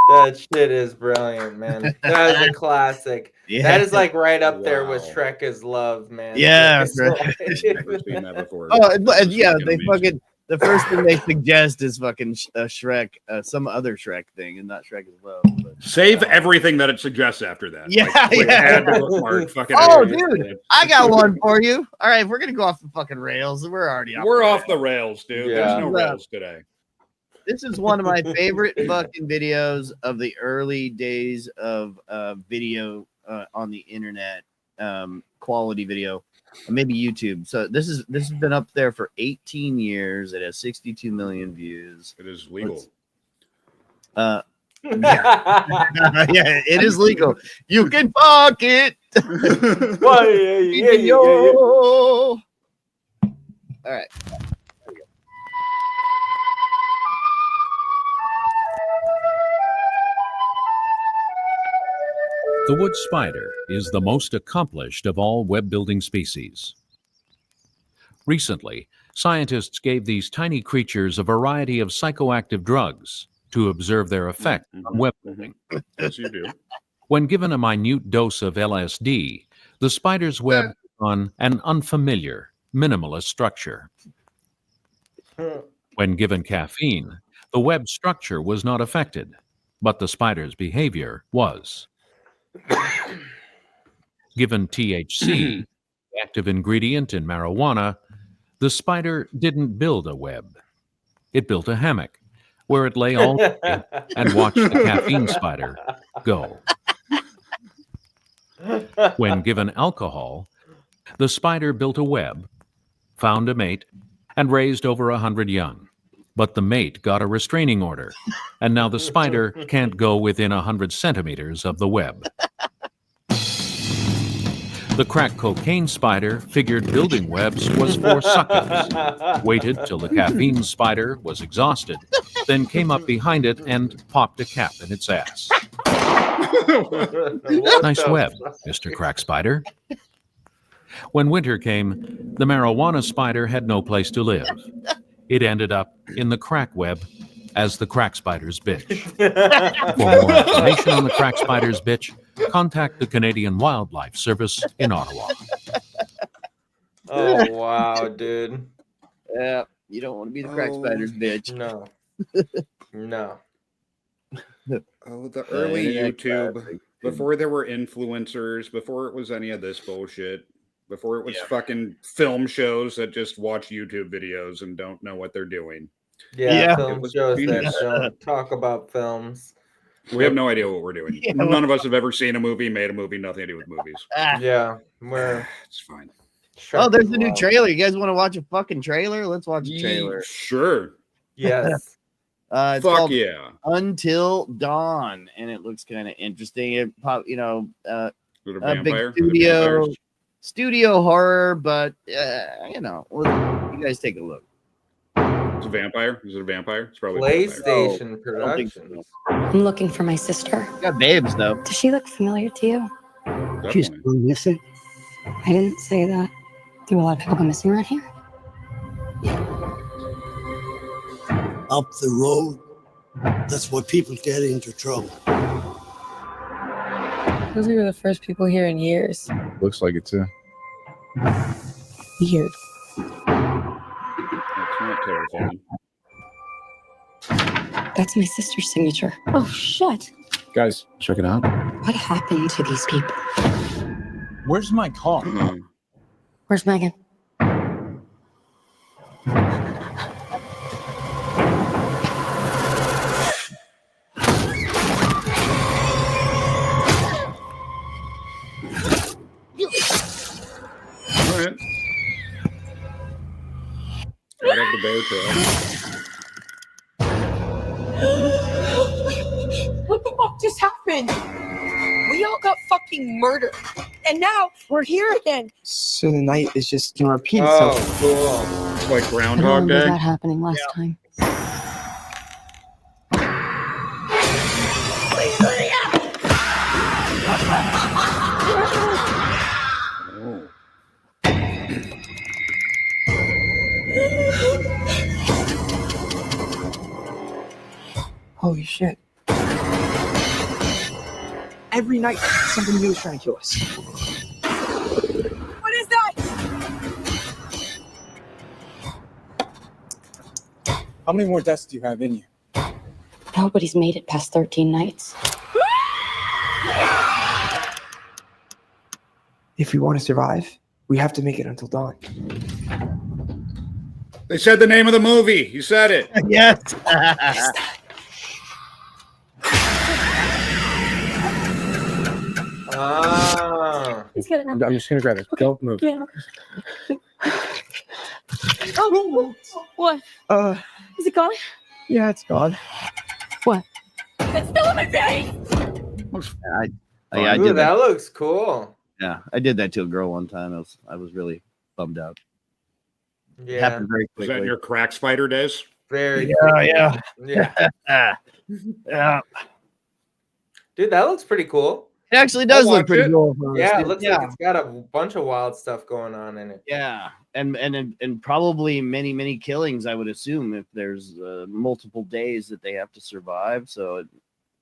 That shit is brilliant, man. That is a classic. Yeah. That is like right up there with Shrek is Love, man. Yeah, I've never seen that before. Oh, yeah, they amazing. fucking. The first thing they suggest is fucking Shrek, some other Shrek thing, and not Shrek as well. But. Save everything that it suggests after that. Yeah, like, yeah. add the bookmark, fucking Oh, add it. dude, I got one for you. All right, we're gonna go off the fucking rails. We're already off. We're off the rails, dude. Yeah. There's no rails today. This is one of my favorite fucking videos of the early days of video on the internet, quality video, maybe YouTube. So this has been up there for 18 years. It has 62 million views. It is legal. Yeah. Yeah, it is legal. You can fuck it. All right. The wood spider is the most accomplished of all web-building species. Recently, scientists gave these tiny creatures a variety of psychoactive drugs to observe their effect on web building. Yes, you do. When given a minute dose of LSD, the spider's web took on an unfamiliar, minimalist structure. When given caffeine, the web structure was not affected, but the spider's behavior was. Given THC, the active ingredient in marijuana, the spider didn't build a web. It built a hammock where it lay all day and watched the caffeine spider go. When given alcohol, the spider built a web, found a mate, and raised over 100 young. But the mate got a restraining order, and now the spider can't go within 100 centimeters of the web. The crack cocaine spider figured building webs was for suckers, waited till the caffeine spider was exhausted, then came up behind it and popped a cap in its ass. Nice web, Mr. Crack Spider. When winter came, the marijuana spider had no place to live. It ended up in the crack web as the crack spider's bitch. For more information on the crack spider's bitch, contact the Canadian Wildlife Service in Ottawa. Oh, wow, dude. Yeah. You don't want to be the crack spiders, bitch. No. No. Oh, the early YouTube, before there were influencers, before it was any of this bullshit, before it was fucking film shows that just watch YouTube videos and don't know what they're doing. Yeah. Film shows that don't talk about films. We have no idea what we're doing. None of us have ever seen a movie, made a movie, nothing to do with movies. Yeah. It's fine. Oh, there's a new trailer. You guys want to watch a fucking trailer? Let's watch a trailer. Sure. Yes. It's Fuck called yeah. Until Dawn, and it looks kind of interesting. It a vampire? big studio horror, but you guys take a look. It's a vampire. Is it a vampire? It's probably PlayStation Productions. I'm looking for my sister. Got babes though. Does she look familiar to you? She's gone missing. I didn't say that. Do a lot of people go missing around here? Up the road. That's where people get into trouble. Those were the first people here in years. Looks like it too. Weird. That's not terrifying. That's my sister's signature. Oh, shit. Guys, check it out. What happened to these people? Where's my car? Where's Megan? Alright. Right up the bear trail. What the fuck just happened? We all got fucking murdered. And now we're here again. So the night is just gonna repeat Oh, itself. Cool. It's like I Groundhog remember Day. that happening last time. Holy shit. Every night, something new is trying to kill us. What is that? How many more deaths do you have in you? Nobody's made it past 13 nights. If we want to survive, we have to make it until dawn. They said the name of the movie. You said it. Yes. He's got it now. I'm just gonna grab it. Don't move. Yeah. Oh, what? Is it gone? Yeah, it's gone. What? It's still in my face. I Ooh, did that looks cool. Yeah, I did that to a girl one time. I was really bummed out. Yeah. Happened very Was quickly. that in your crack spider days? Very Yeah. Yeah. Dude, that looks pretty cool. It actually does I'll look watch pretty it. cool. Yeah, it looks like it's got a bunch of wild stuff going on in it. Yeah, and probably many killings. I would assume if there's multiple days that they have to survive, so it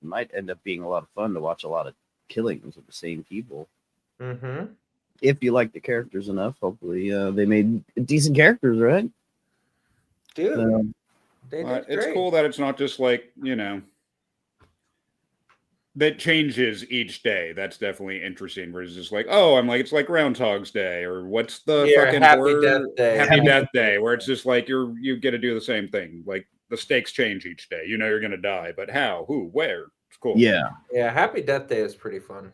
might end up being a lot of fun to watch a lot of killings of the same people. Mm-hmm. If you like the characters enough, hopefully they made decent characters, right? Dude, they did It's great. cool that it's not just like, that changes each day. That's definitely interesting. Where it's just like, it's like Groundhog's Day, or what's the fucking Happy word? Death Day. Happy Death Day, where it's just like you get to do the same thing. Like the stakes change each day. You know you're gonna die, but how, who, where? It's cool. Yeah, Happy Death Day is pretty fun.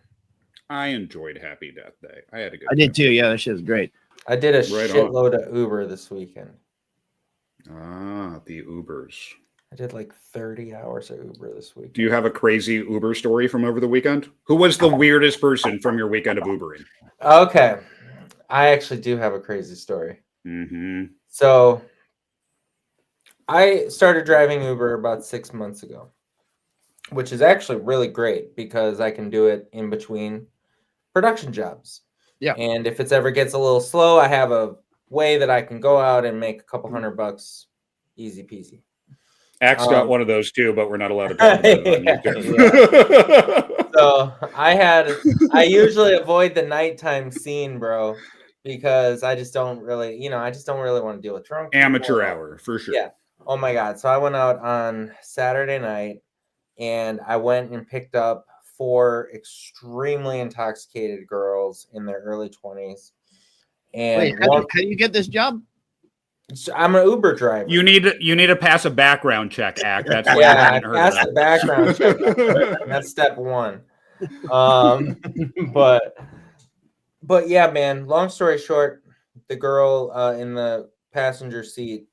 I enjoyed Happy Death Day. I had a good I did too. Yeah, that shit was great. I did a Right shitload of Uber this weekend. The Ubers. I did like 30 hours of Uber this week. Do you have a crazy Uber story from over the weekend? Who was the weirdest person from your weekend of Ubering? Okay. I actually do have a crazy story. Mm-hmm. So I started driving Uber about 6 months ago, which is actually really great because I can do it in between production jobs. Yeah. And if it ever gets a little slow, I have a way that I can go out and make a couple $100 easy peasy. Axe got one of those too, but we're not allowed to talk about it on YouTube. So I usually avoid the nighttime scene, bro. because I just don't really, I just don't really want to deal with drunk Amateur people. hour for sure. Yeah. Oh my God. So I went out on Saturday night and I went and picked up 4 extremely intoxicated girls in their early 20s. And Wait, how do you get this job? So I'm an Uber driver. You need to pass a background check, Act. That's what yeah, I heard passed the background check. That's step 1. But yeah, man. Long story short, the girl in the passenger seat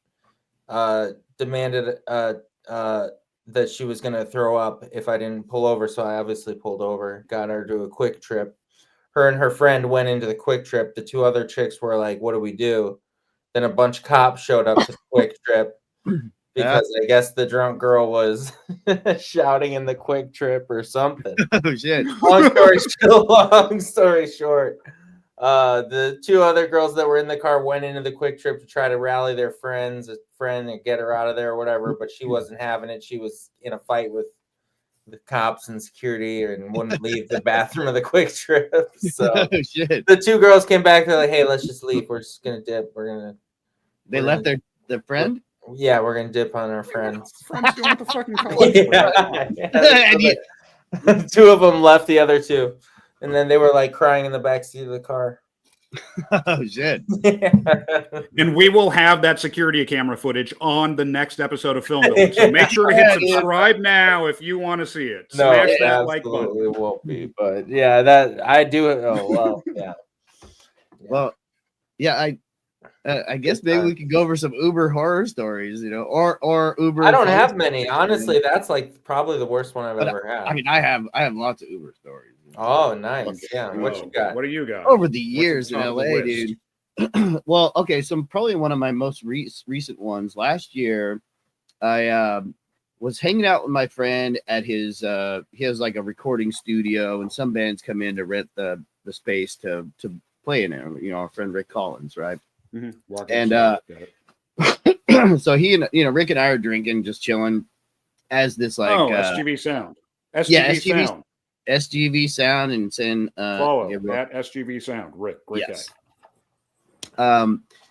demanded that she was gonna throw up if I didn't pull over. So I obviously pulled over, got her to a quick trip. Her and her friend went into the quick trip. The 2 other chicks were like, "What do we do?" Then a bunch of cops showed up to the quick trip because I guess the drunk girl was shouting in the quick trip or something. Oh shit! Long story short, the 2 other girls that were in the car went into the quick trip to try to rally their friend and get her out of there or whatever, but she wasn't having it. She was in a fight with the cops and security and wouldn't leave the bathroom of the quick trip. So Oh shit! the 2 girls came back. They're like, "Hey, let's just leave. We're just gonna dip. They left their friend. Yeah, we're gonna dip on our friends." Friends doing what the fucking college. Yeah. 2 of them left the other 2, and then they were like crying in the backseat of the car. Oh shit! And we will have that security camera footage on the next episode of Film Villain. So make sure to hit subscribe now if you want to see it. Smash that like button. It won't be, but yeah, that I do it. Oh well, yeah. Well, yeah, I guess maybe we could go over some Uber horror stories, or Uber. I don't have many, honestly. That's like probably the worst one I've ever had. I mean, I have lots of Uber stories. Oh, nice. Yeah. What you got? What do you got? Over the years in LA, dude. Well, okay, so probably one of my most recent ones. Last year, I was hanging out with my friend at his. He has like a recording studio, and some bands come in to rent the space to play in it. Our friend Rick Collins, right? Mm-hmm. And so he and Rick and I are drinking, just chilling, as this like SGV Sound. SGV Sound, and saying follow that SGV Sound. Rick, great guy.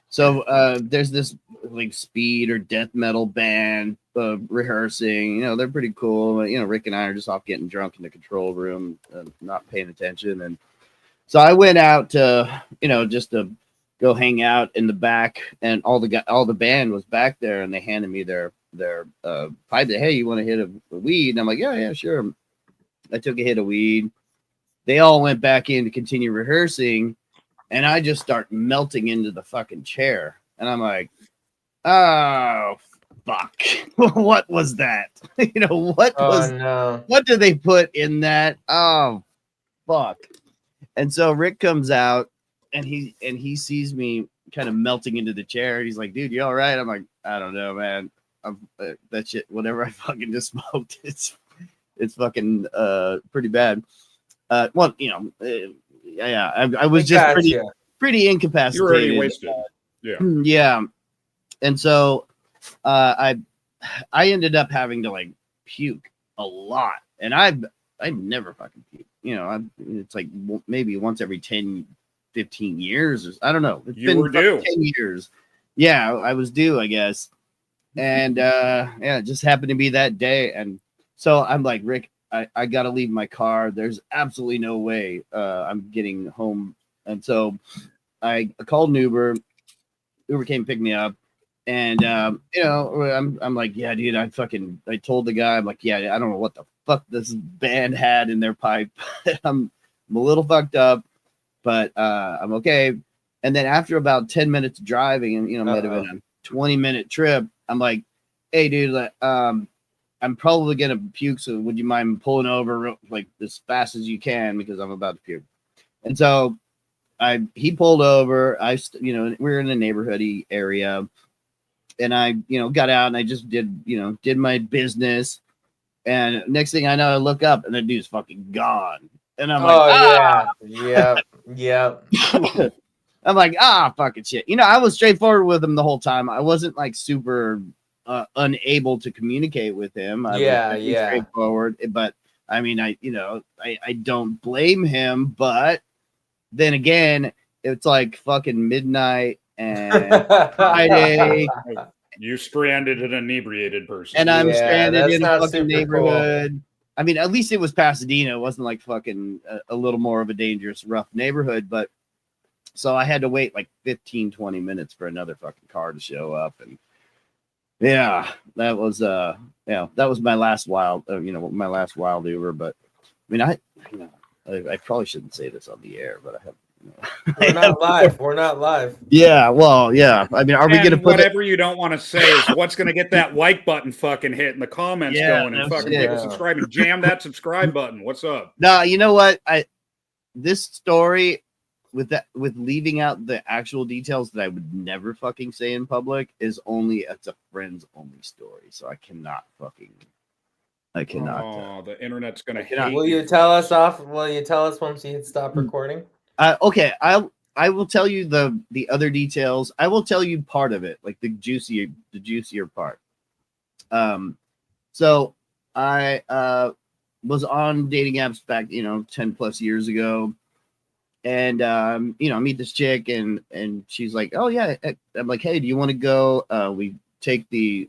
So there's this like speed or death metal band rehearsing. They're pretty cool. Rick and I are just off getting drunk in the control room, not paying attention. And so I went out to just to go hang out in the back, and all the band was back there, and they handed me their pipe. Hey, you want to hit a weed? And I'm like, yeah, sure. I took a hit of weed. They all went back in to continue rehearsing, and I just start melting into the fucking chair. And I'm like, oh fuck. What was that? What did they put in that? Oh fuck. And so Rick comes out, and he sees me kind of melting into the chair. He's like, dude, you all right? I'm like, I don't know, man. That shit, whatever I fucking just smoked, it's fucking pretty bad. I was just pretty incapacitated. You're already wasted. Yeah. And so I ended up having to like puke a lot, and I never fucking puke. It's like maybe once every 10, 15 years, or I don't know. It's been due 10 years. Yeah, I was due, I guess. And it just happened to be that day. And so I'm like, Rick, I gotta leave my car. There's absolutely no way I'm getting home. And so I called an Uber. Uber came and picked me up. And I'm like, yeah, dude, I told the guy, I'm like, yeah, I don't know what the fuck this band had in their pipe. I'm a little fucked up, but I'm okay. And then after about 10 minutes driving, and might have been a 20-minute trip, I'm like, hey, dude, I'm probably gonna puke, so would you mind pulling over like as fast as you can, because I'm about to puke. And so he pulled over. We're in a neighborhoody area, and I got out, and I just did my business. And next thing I know, I look up, and the dude's fucking gone. And I'm like, yeah. I'm like, fucking shit. I was straightforward with him the whole time. I wasn't like super unable to communicate with him. I was straightforward. But I mean, I don't blame him. But then again, it's like fucking midnight and Friday. You stranded an inebriated person. And I'm Yeah, stranded that's in a not fucking super neighborhood. I mean, at least it was Pasadena. It wasn't like fucking a little more of a dangerous, rough neighborhood. But so I had to wait like 15, 20 minutes for another fucking car to show up. And yeah, that was my last wild, my last wild Uber. But I mean, I probably shouldn't say this on the air, but I have. We're not live. We're not live. Yeah, well, yeah. I mean, are we gonna put whatever you don't want to say is what's gonna get that like button fucking hit in the comments going and fucking people subscribing. Jam that subscribe button. What's up? No, you know what? This story with leaving out the actual details that I would never fucking say in public it's a friends only story. So I cannot. Oh, the internet's gonna hate. Will you tell us once you hit stop recording? Okay, I will tell you the other details. I will tell you part of it, like the juicier part. So I was on dating apps back, 10 plus years ago, and I meet this chick and she's like, oh yeah. I'm like, hey, do you want to go? We take the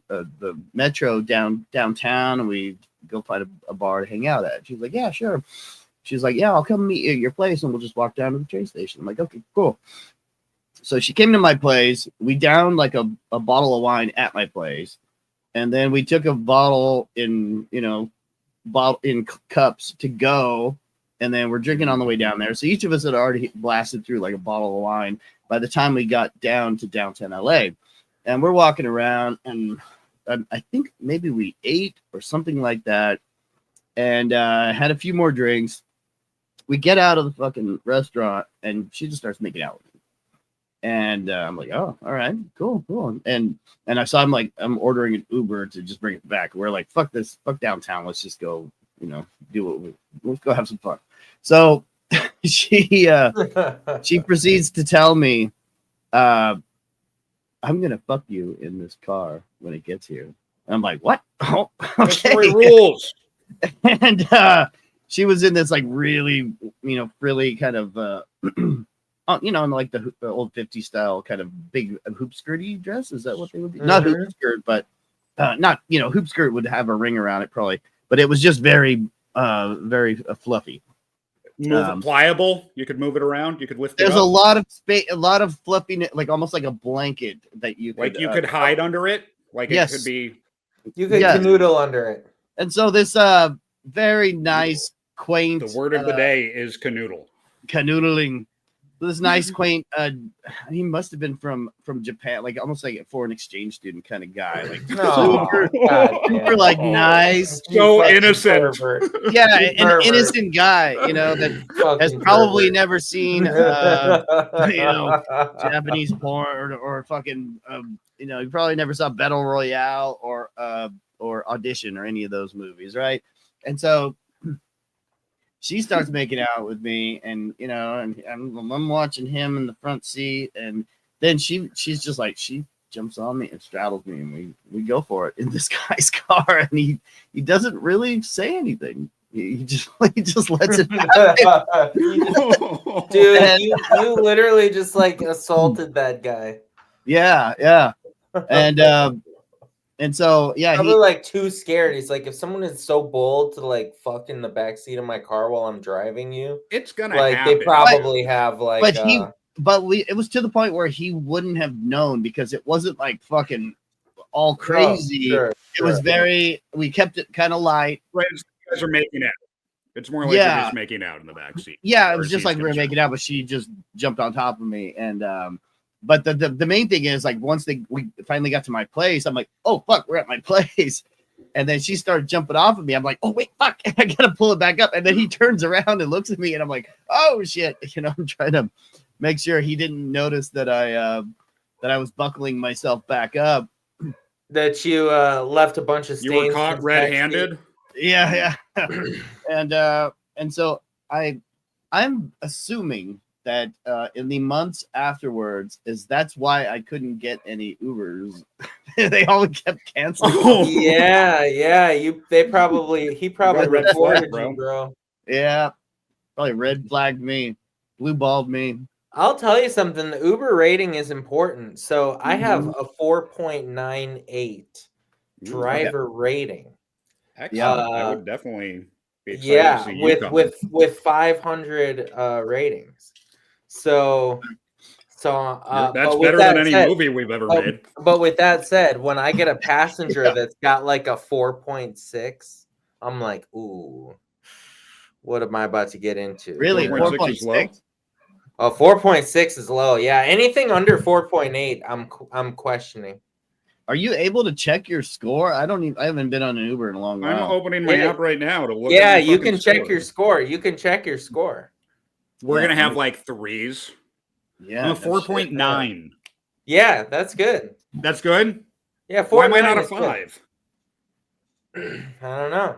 metro downtown and we go find a bar to hang out at. She's like, yeah, sure. She's like, yeah, I'll come meet you at your place and we'll just walk down to the train station. I'm like, okay, cool. So she came to my place. We downed like a bottle of wine at my place. And then we took a bottle in cups to go. And then we're drinking on the way down there. So each of us had already blasted through like a bottle of wine by the time we got down to downtown LA. And we're walking around and I think maybe we ate or something like that. And had a few more drinks. We get out of the fucking restaurant and she just starts making out with me. And I'm like, oh, all right, cool. And I saw him like, I'm ordering an Uber to just bring it back. We're like, fuck this, fuck downtown. Let's just go, let's go have some fun. So she proceeds to tell me, I'm going to fuck you in this car when it gets here. And I'm like, what? Oh, okay. That's rules. And she was in this like really, frilly kind of, like the old 50s style kind of big hoop skirty dress. Is that what they would be? Not hoop skirt, but not, hoop skirt would have a ring around it probably, but it was just very, very fluffy. Pliable. You could move it around. You could lift it up. There's a lot of space, a lot of fluffiness, like almost like a blanket that you could, you could hide under it. Like yes. It could be. You could canoodle under it. And so this very nice, quaint. The word of the day is canoodle. Canoodling. This nice, quaint. He must have been from Japan, like almost like a foreign exchange student kind of guy, like super like nice, so innocent. Yeah, an innocent guy, that has probably never seen, Japanese porn or fucking, you probably never saw Battle Royale or Audition or any of those movies, right? And so she starts making out with me, and and I'm watching him in the front seat, and then she's just like, she jumps on me and straddles me, and we go for it in this guy's car, and he doesn't really say anything. He just lets it happen. Dude, you literally just like assaulted that guy. Yeah. And so, yeah, probably like too scared. He's like, if someone is so bold to like fuck in the backseat of my car while I'm driving you, it's gonna happen. They probably have like. But it was to the point where he wouldn't have known because it wasn't like fucking all crazy. Sure. It was very. We kept it kind of light. Right, you guys are making out. It's more like you're just making out in the backseat. Yeah, it was just like we were making out, but she just jumped on top of me and. But the main thing is like once we finally got to my place, I'm like, oh fuck, we're at my place, and then she started jumping off of me. I'm like, oh wait, fuck, I gotta pull it back up, and then he turns around and looks at me, and I'm like, oh shit, I'm trying to make sure he didn't notice that I was buckling myself back up. That you left a bunch of stains. You were caught red-handed. Yeah, and so I'm assuming that in the months afterwards that's why I couldn't get any Ubers. They all kept canceling. Oh. Yeah. He probably reported you, bro. Yeah, probably red flagged me, blue balled me. I'll tell you something. The Uber rating is important. So I have a 4.98 driver rating. Excellent. I would definitely be excited to Yeah, see you come. with 500 ratings. So That's but with better that than any said, movie we've ever made. But with that said, when I get a passenger that's got like a 4.6, I'm like, ooh, what am I about to get into? Really? 4.6 is low? Oh, 4.6 is low. Yeah, anything under 4.8, I'm questioning. Are you able to check your score? I haven't been on an Uber in a long while. I'm opening my app right now to look. Yeah, at my you fucking can check score. your score. You can check your score. We're gonna have like 3s. Yeah, I'm a 4.9. Yeah, that's good. That's good. Yeah, Why am I 4.9 not a is good. 5? I don't know.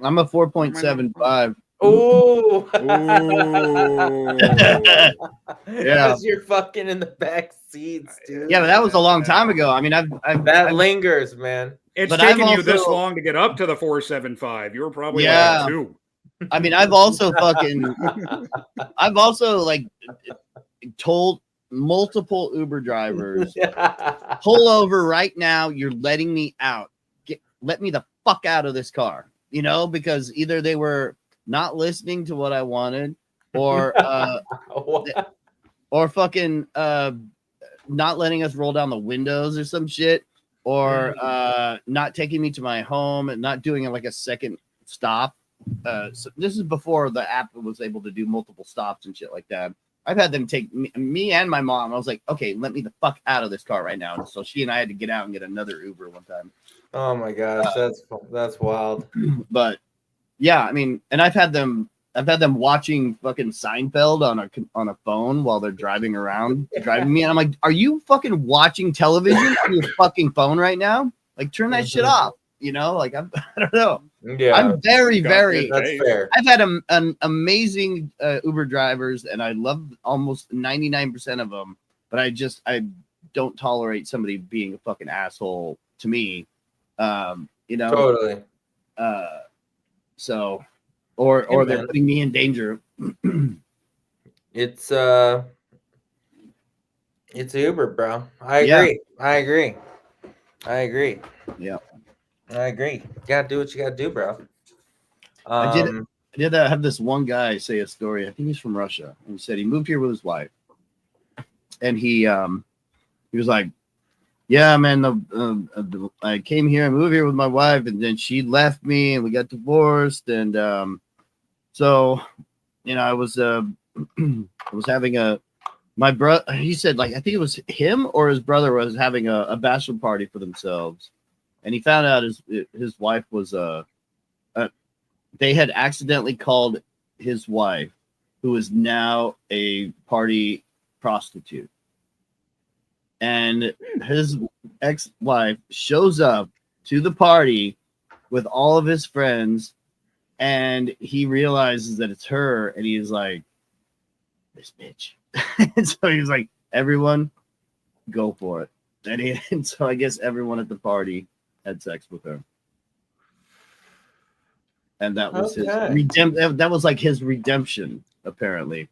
I'm a 4.75. Ooh. Yeah. Because you're fucking in the back seats, dude. Yeah, but that was a long time ago. I mean, I've lingers, man. It's But taken I've you this also- long to get up to the 4.75. You were probably Yeah. like a 2. I mean, I've also like told multiple Uber drivers, pull over right now. You're letting me out. Let me the fuck out of this car. You know, because either they were not listening to what I wanted, or or fucking not letting us roll down the windows or some shit, or not taking me to my home and not doing like a second stop. So this is before the app was able to do multiple stops and shit like that. I've had them take me and my mom. I was like, okay, let me the fuck out of this car right now. And so she and I had to get out and get another Uber one time. Oh my gosh, that's wild. But yeah, I mean, and I've had them watching fucking Seinfeld on a phone while they're driving around, driving me, and I'm like, are you fucking watching television on your fucking phone right now? Like, turn that shit off. You know, like I don't know. Yeah, I'm very. That's fair. I've had an amazing Uber drivers, and I love almost 99% of them. But I don't tolerate somebody being a fucking asshole to me. You know, Totally. So, or Hey, they're man. putting me in danger. It's Uber, bro. I agree. I agree. Yeah. I agree. You gotta do what you gotta do, bro. I did have this one guy say a story. I think he's from Russia. And he said he moved here with his wife, and he was like, "Yeah, man, I came here, I moved here with my wife, and then she left me, and we got divorced, and so, you know, I was having my brother. He said, like, I think it was him or his brother was having a bachelor party for themselves, and he found out his wife was they had accidentally called his wife, who is now a party prostitute. And his ex-wife shows up to the party with all of his friends, and he realizes that it's her, and he's like, this bitch. And so he's like, everyone, go for it. And so I guess everyone at the party had sex with her. And that was his that was like his redemption, apparently,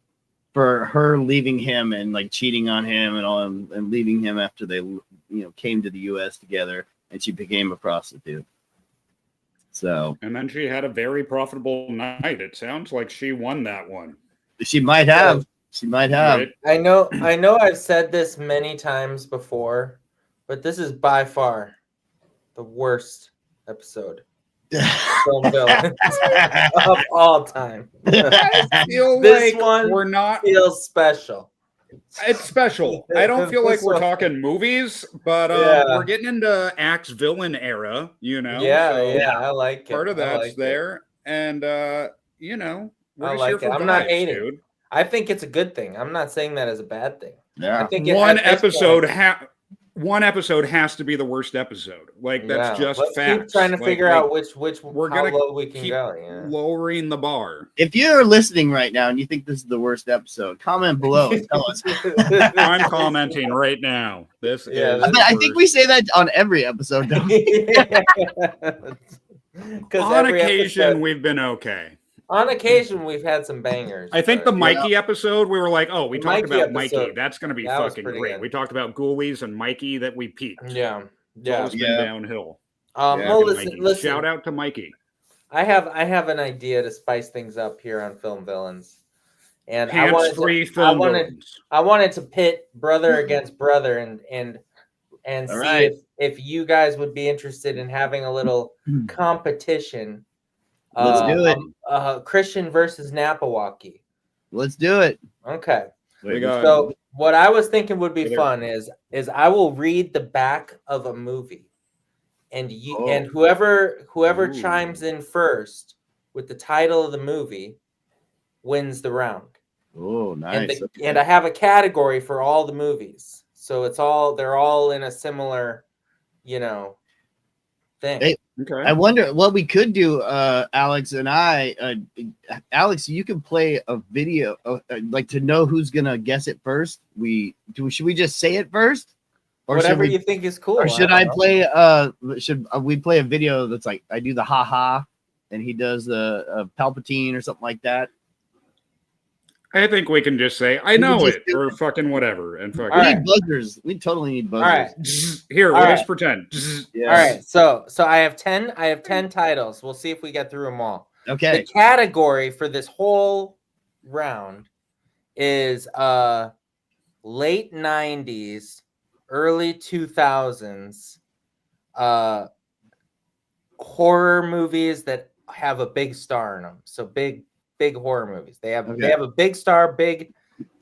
for her leaving him and like cheating on him and all, and leaving him after they, came to the U.S. together, and she became a prostitute. So, and then she had a very profitable night. It sounds like she won that one. She might have. She might have. Right? I know I've said this many times before, but this is by far the worst episode film villains of all time. I feel This like one we're not feels special. It's special. I don't feel like we're talking movies, but we're getting into Axe villain era, Yeah, so I like it. Part of I that's like there, and we're I just like here it. for I'm not vibes, hating. dude. I think it's a good thing. I'm not saying that as a bad thing. Yeah. I think One episode has to be the worst episode. Like that's just Let's facts. keep trying to figure out which we're how gonna low we can keep go. Yeah. lowering the bar. If you're listening right now and you think this is the worst episode, comment below and tell us. I'm commenting right now. This is. I think we say that on every episode, don't we? On occasion, we've been okay. On occasion, we've had some bangers. I think the Mikey episode, we were like, oh, we The talked Mikey about Mikey. episode, That's going to be that was fucking pretty great. good. We talked about Ghoulies and Mikey that we peaked. Yeah. It's always been downhill. Well, listen. Shout out to Mikey. I have an idea to spice things up here on Film Villains, and Hands-free I film wanted to pit brother against brother and All see right. if you guys would be interested in having a little competition. Let's do it. Christian versus Napiwocki. Let's do it. Okay. We got- So what I was thinking would be Either- fun is I will read the back of a movie, and and whoever chimes in first with the title of the movie wins the round. Oh, nice. And I have a category for all the movies, so they're all in a similar, thing. Hey, Okay. I wonder what we could do, Alex and I. Alex, you can play a video, like to know who's gonna guess it first. Should we just say it first, or whatever you think is cool? Or should I play? Should we play a video that's like I do the ha, and he does the Palpatine or something like that? I think we can just say, I know just it, or fucking whatever. And fucking. We need buzzers. We totally need buzzers. All right. Here, All we'll right. just pretend. Yeah. All right. So I have 10. I have 10 titles. We'll see if we get through them all. Okay. The category for this whole round is late 90s, early 2000s horror movies that have a big star in them. So big horror movies. They have a big star, big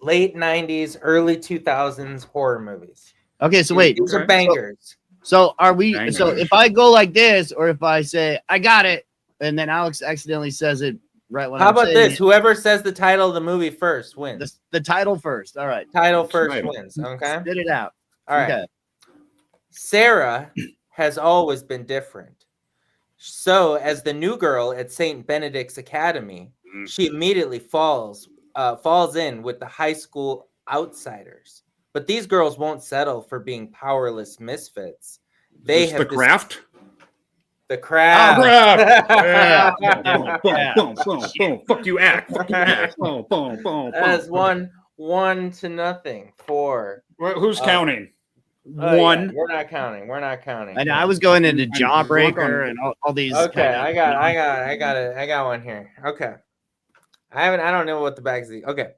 late 90s, early 2000s horror movies. Okay, so wait. These are bangers. So are we? Bangers. So if I go like this, or if I say I got it, and then Alex accidentally says it right when How I'm about saying this? it, Whoever says the title of the movie first wins. the title first. All right. Title first Title. wins. Okay. Spit it out. All right. Okay. Sarah has always been different. So, as the new girl at St. Benedict's Academy, she immediately falls in with the high school outsiders. But these girls won't settle for being powerless misfits. They Is have the craft? The craft. Yeah. Boom, boom, boom, boom. Fuck you, act. Fuck you, act. Boom, boom, boom. That is 1-0 for. Who's counting? One. Yeah, we're not counting. And I was going into Jawbreaker and all these. Okay, kind of, I got one here. Okay. I don't know what the bag's. Okay.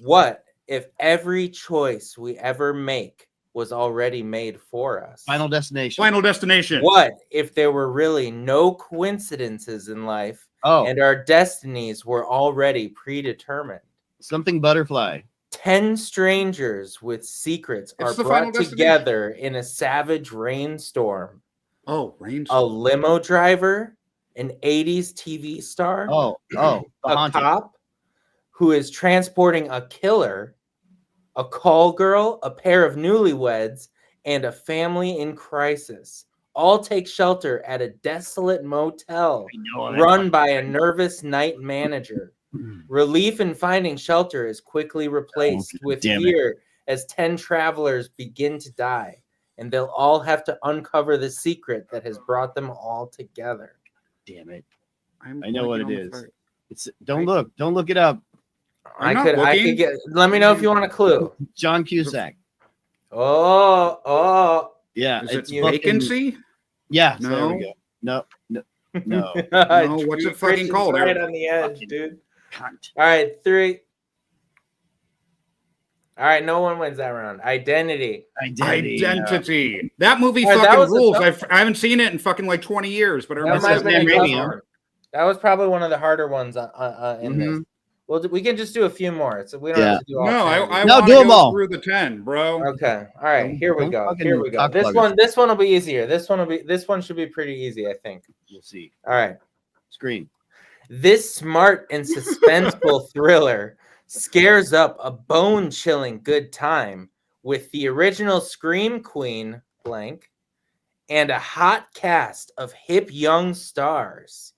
What if every choice we ever make was already made for us? Final Destination. Final Destination. What if there were really no coincidences in life and our destinies were already predetermined? Something Butterfly. 10 strangers with secrets are the Final brought together in a savage rainstorm. Oh, rainstorm. A limo driver, an 80s TV star, a cop who is transporting a killer, a call girl, a pair of newlyweds, and a family in crisis. All take shelter at a desolate motel run by a nervous night manager. Relief in finding shelter is quickly replaced with fear as 10 travelers begin to die, and they'll all have to uncover the secret that has brought them all together. Damn it. I know what it is. It's don't look it up. I could get. Let me know if you want a clue. John Cusack. Oh. Yeah. Is it Vacancy? Yeah. No. There we go. No. No, what's it fucking called? Right on the edge, dude. All right, 3. All right, no one wins that round. Identity. That movie fucking rules. I haven't seen it in fucking like 20 years, but I remember that was probably one of the harder ones in this. Well, we can just do a few more, so we don't have to do all. No, I no, want do to them go all through the 10, bro. Okay, all right, here we go. This one will be easier. This one should be pretty easy, I think. We'll see. All right, screen. This smart and suspenseful thriller scares up a bone-chilling good time with the original Scream Queen blank and a hot cast of hip young stars.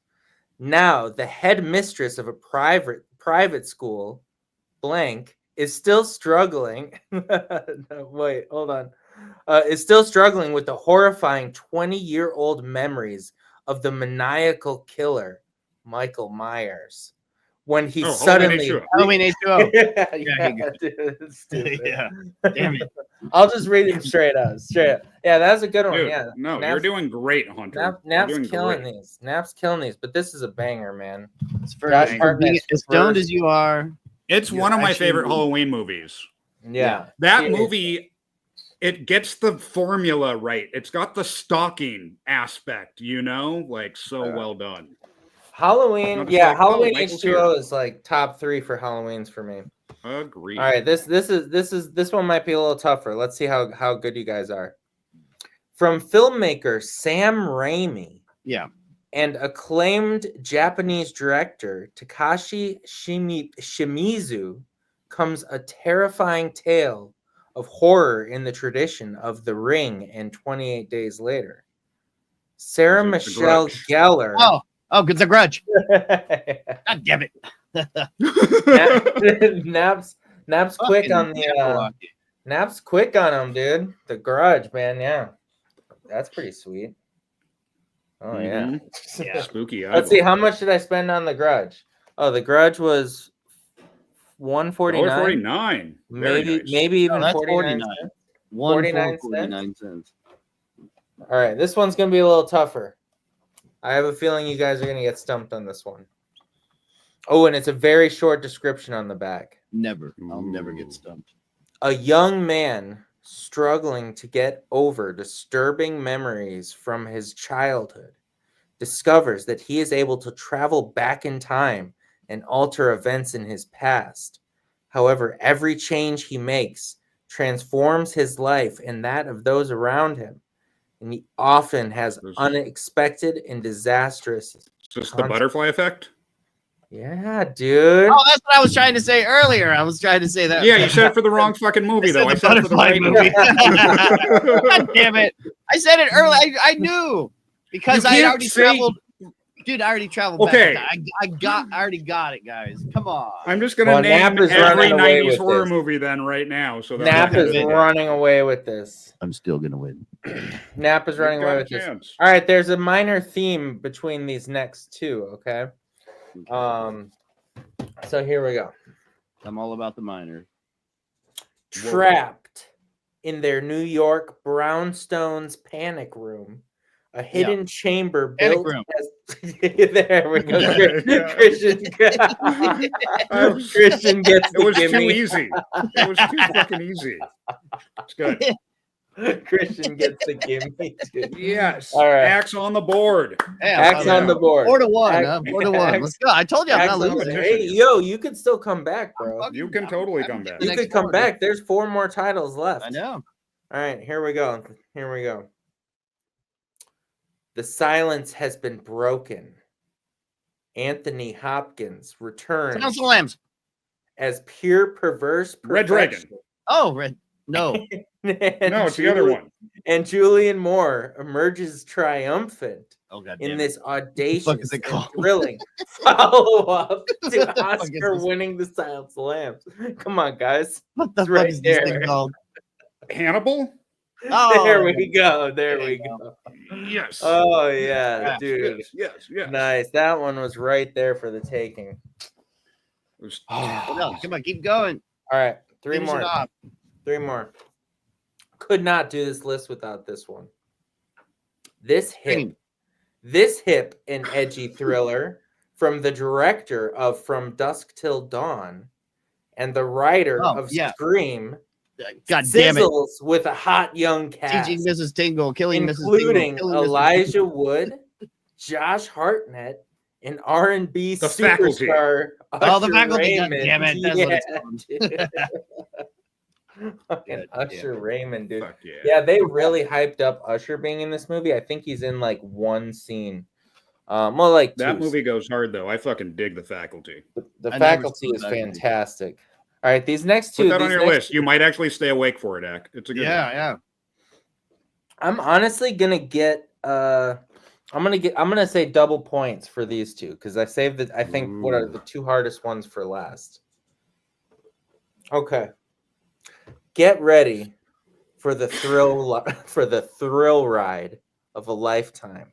Now, the head mistress of a private school blank is still struggling. No, wait, hold on. Is still struggling with the horrifying 20-year-old memories of the maniacal killer, Michael Myers. when he Halloween suddenly H2O. Halloween H2O. yeah, dude, it's stupid. Yeah. Damn it. I'll just read him straight up. Yeah, that's a good one. Dude, Yeah. no, Nap's, you're doing great, Hunter. Nap's you're doing killing great. these. Nap's killing these, but this is a banger, man. It's for Josh being Hartnett's as stoned first- as you are. It's You're one of my actually- favorite Halloween movies. Yeah. That movie, it gets the formula right. It's got the stalking aspect, you know, like so well done. Halloween, Not yeah, like, Halloween Michael's H2O is like top 3 for Halloweens for me. Agreed. All right, this one might be a little tougher. Let's see how good you guys are. From filmmaker Sam Raimi, Yeah. and acclaimed Japanese director Takashi Shimizu comes a terrifying tale of horror in the tradition of The Ring and 28 Days Later. Sarah Michelle Gellar. Oh, good, The Grudge. God damn it. Naps quick on the Naps quick on him, dude. The Grudge, man. Yeah, that's pretty sweet. Oh yeah. Spooky. Let's see, how much did I spend on The Grudge? Oh, The Grudge was $149. $149. Maybe even that's 49 $49. cents. 49 cents. All right, this one's gonna be a little tougher. I have a feeling you guys are gonna get stumped on this one. Oh, and it's a very short description on the back. Never. I'll never get stumped. A young man struggling to get over disturbing memories from his childhood discovers that he is able to travel back in time and alter events in his past. However, every change he makes transforms his life and that of those around him, and he often has unexpected and disastrous. Just the butterfly effect? Yeah, dude. Oh, that's what I was trying to say earlier. I was trying to say that. Yeah, you said it for the wrong fucking movie, though. I said it for the right movie. God damn it. I said it earlier. I knew because I had already traveled. Dude, I already traveled Okay. back. I already got it, guys. Come on. I'm just going to name every 90s horror movie then right now. So Nap is running away with this. I'm still going to win. Nap is running away with this. All right, there's a minor theme between these next two, okay? So here we go. I'm all about the minor. Trapped in their New York brownstones panic room, a hidden chamber Panic built room. as there we go. Christian gets the It was too gimme. easy. It was too fucking easy. It's good. Christian gets the gimme too. Yes. All right. Axe on the board. Axe on the board. 4-1. 4-1. Let's go. I told you I'm not losing. Hey, yo, you could still come back, bro. You can totally come back. You could come back. There's 4 more titles left. I know. All right, here we go. Here we go. The silence has been broken. Anthony Hopkins returns Sounds of Lambs. as pure perverse Red Dragon. perfection. Oh, Red. No. And No, it's the other one. And Julian Moore emerges triumphant Oh, God in damn this audacious fuck is it and called? thrilling follow-up What to the fuck is Oscar this? winning The Silence of the Lambs. Come on, guys. What the It's fuck right is this there. thing called? Hannibal? Oh, There we go. There we go. Yes. Oh yeah, Yes, dude. Yes. Nice. That one was right there for the taking. Was- No, come on, keep going. All right, 3 Finish it more. off. 3 more. Could not do this list without this one. This hip and edgy thriller from the director of From Dusk Till Dawn and the writer of Scream. God damn it. Sizzles with a hot young cast, Teaching Mrs. Tingle, killing Mrs. including Tingle, killing Mrs. Elijah Wood, Josh Hartnett, and R&B The Faculty. superstar. Oh, The Usher Faculty. God Raymond. damn it. That's what it's Yeah, called. dude. Fucking Usher Raymond, dude. Fuck yeah. Yeah, they really hyped up Usher being in this movie. I think he's in like 1 scene. Well, like That 2. movie goes hard, though. I fucking dig The Faculty. The I never Faculty saw is Faculty. fantastic. All right, these next 2. Put that on these your next list. You might actually stay awake for it, Ak. It's a good one. Yeah. I'm honestly gonna get I'm gonna say double points for these 2 because I saved I think what are the 2 hardest ones for last. Okay. Get ready for the thrill ride of a lifetime.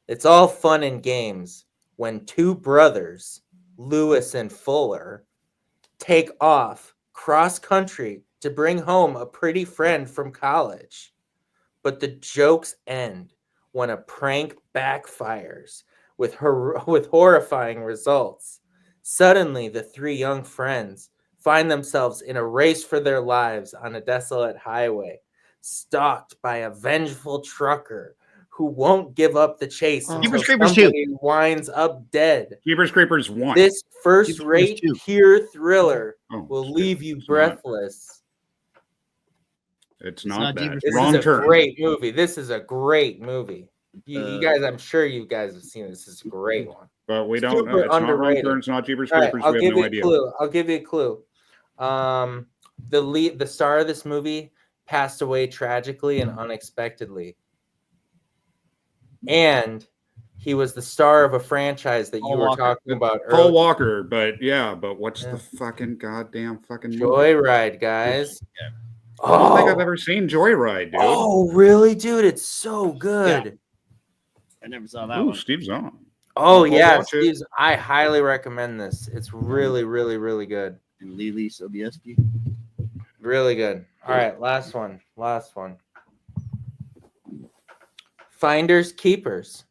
It's all fun and games when 2 brothers Lewis and Fuller, take off cross country to bring home a pretty friend from college. But the jokes end when a prank backfires with horrifying results. Suddenly, the three young friends find themselves in a race for their lives on a desolate highway, stalked by a vengeful trucker who won't give up the chase until somebody winds up dead. Jeepers Creepers 1. This first-rate pure thriller will leave you breathless. It's not that. This Wrong is a turn. great movie. This is a great movie. You guys, I'm sure you guys have seen this. This is a great one. But we don't know. It's Underrated. not Wrong Turn. It's not Jeepers All right, Creepers. I'll We give have no you a idea. clue. I'll give you a clue. The star of this movie passed away tragically and unexpectedly. And he was the star of a franchise that you were talking about earlier. Paul Walker, but what's the fucking goddamn fucking movie? Joyride, guys. I don't think I've ever seen Joyride, dude. Oh, really, dude? It's so good. Yeah. I never saw that Ooh, one. Steve Zahn. Oh, I'll yeah. watch it. Steve's, I highly recommend this. It's really, really, really good. And Lily Sobieski. Really good. All right, last one. Finders Keepers.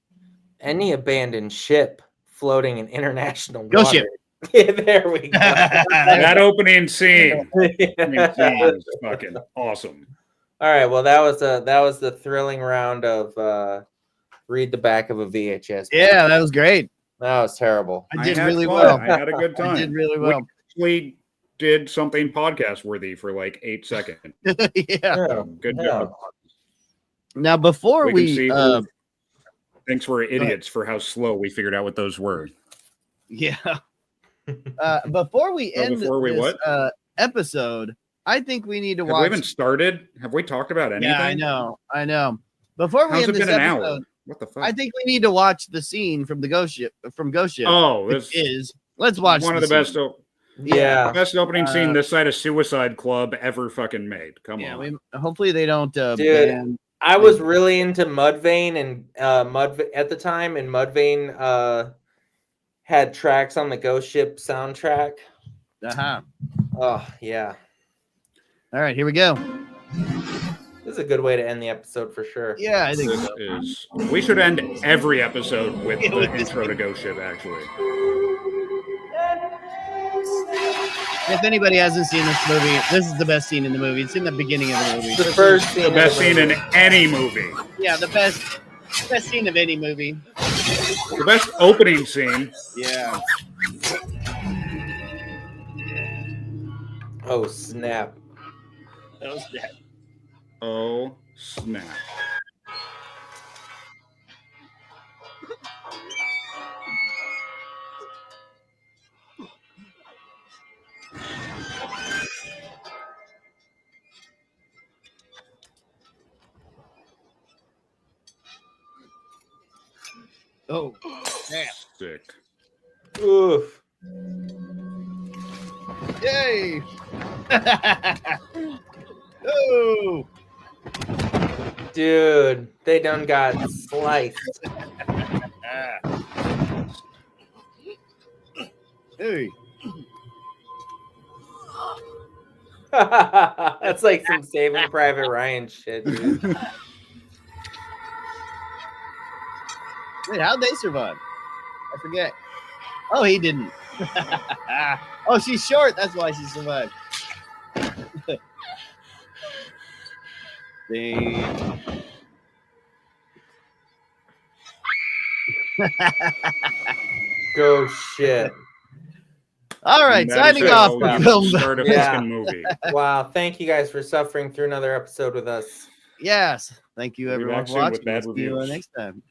Any abandoned ship floating in international water. Ghost ship. Yeah, there we go. That opening scene. Yeah. Is fucking awesome. All right, well, that was the thrilling round of read the back of a VHS. Yeah, that was great. That was terrible. I did had really fun. well. I had a good time. I did really well. We did something podcast worthy for like 8 seconds. Yeah. Good job. Now, before We can see thanks we're idiots for how slow we figured out what those were. Yeah. Before we end this episode, I think we need to watch. We haven't started. Have we talked about anything? Yeah, I know. Before we How's end it this been an episode, hour? What the fuck? I think we need to watch the scene from the Ghost Ship. Oh, this is. Let's watch one of the best. Best opening scene this side of Suicide Club ever fucking made. Come on. Hopefully they don't. Dude, ban. I was really into Mudvayne and at the time, and Mudvayne had tracks on the Ghost Ship soundtrack. Oh yeah. All right, here we go. This is a good way to end the episode for sure. Yeah, I think this is. We should end every episode with the intro to Ghost Ship. Actually, if anybody hasn't seen this movie, this is the best scene in the movie. It's in the beginning of the movie. The first scene. The best scene in any movie. Yeah, the best scene of any movie. The best opening scene. Yeah. Oh snap! That was dead. Oh snap! Oh, damn. Sick. Oof. Yay! Oh, dude, they done got sliced. Hey. That's like some Saving Private Ryan shit, dude. Wait, how'd they survive? I forget. Oh, he didn't. Oh, she's short. That's why she survived. Go shit. All right, signing off for Film Start a fucking movie. Wow, thank you guys for suffering through another episode with us. Yes, thank you everyone for watching. Bad See you reviews. next time.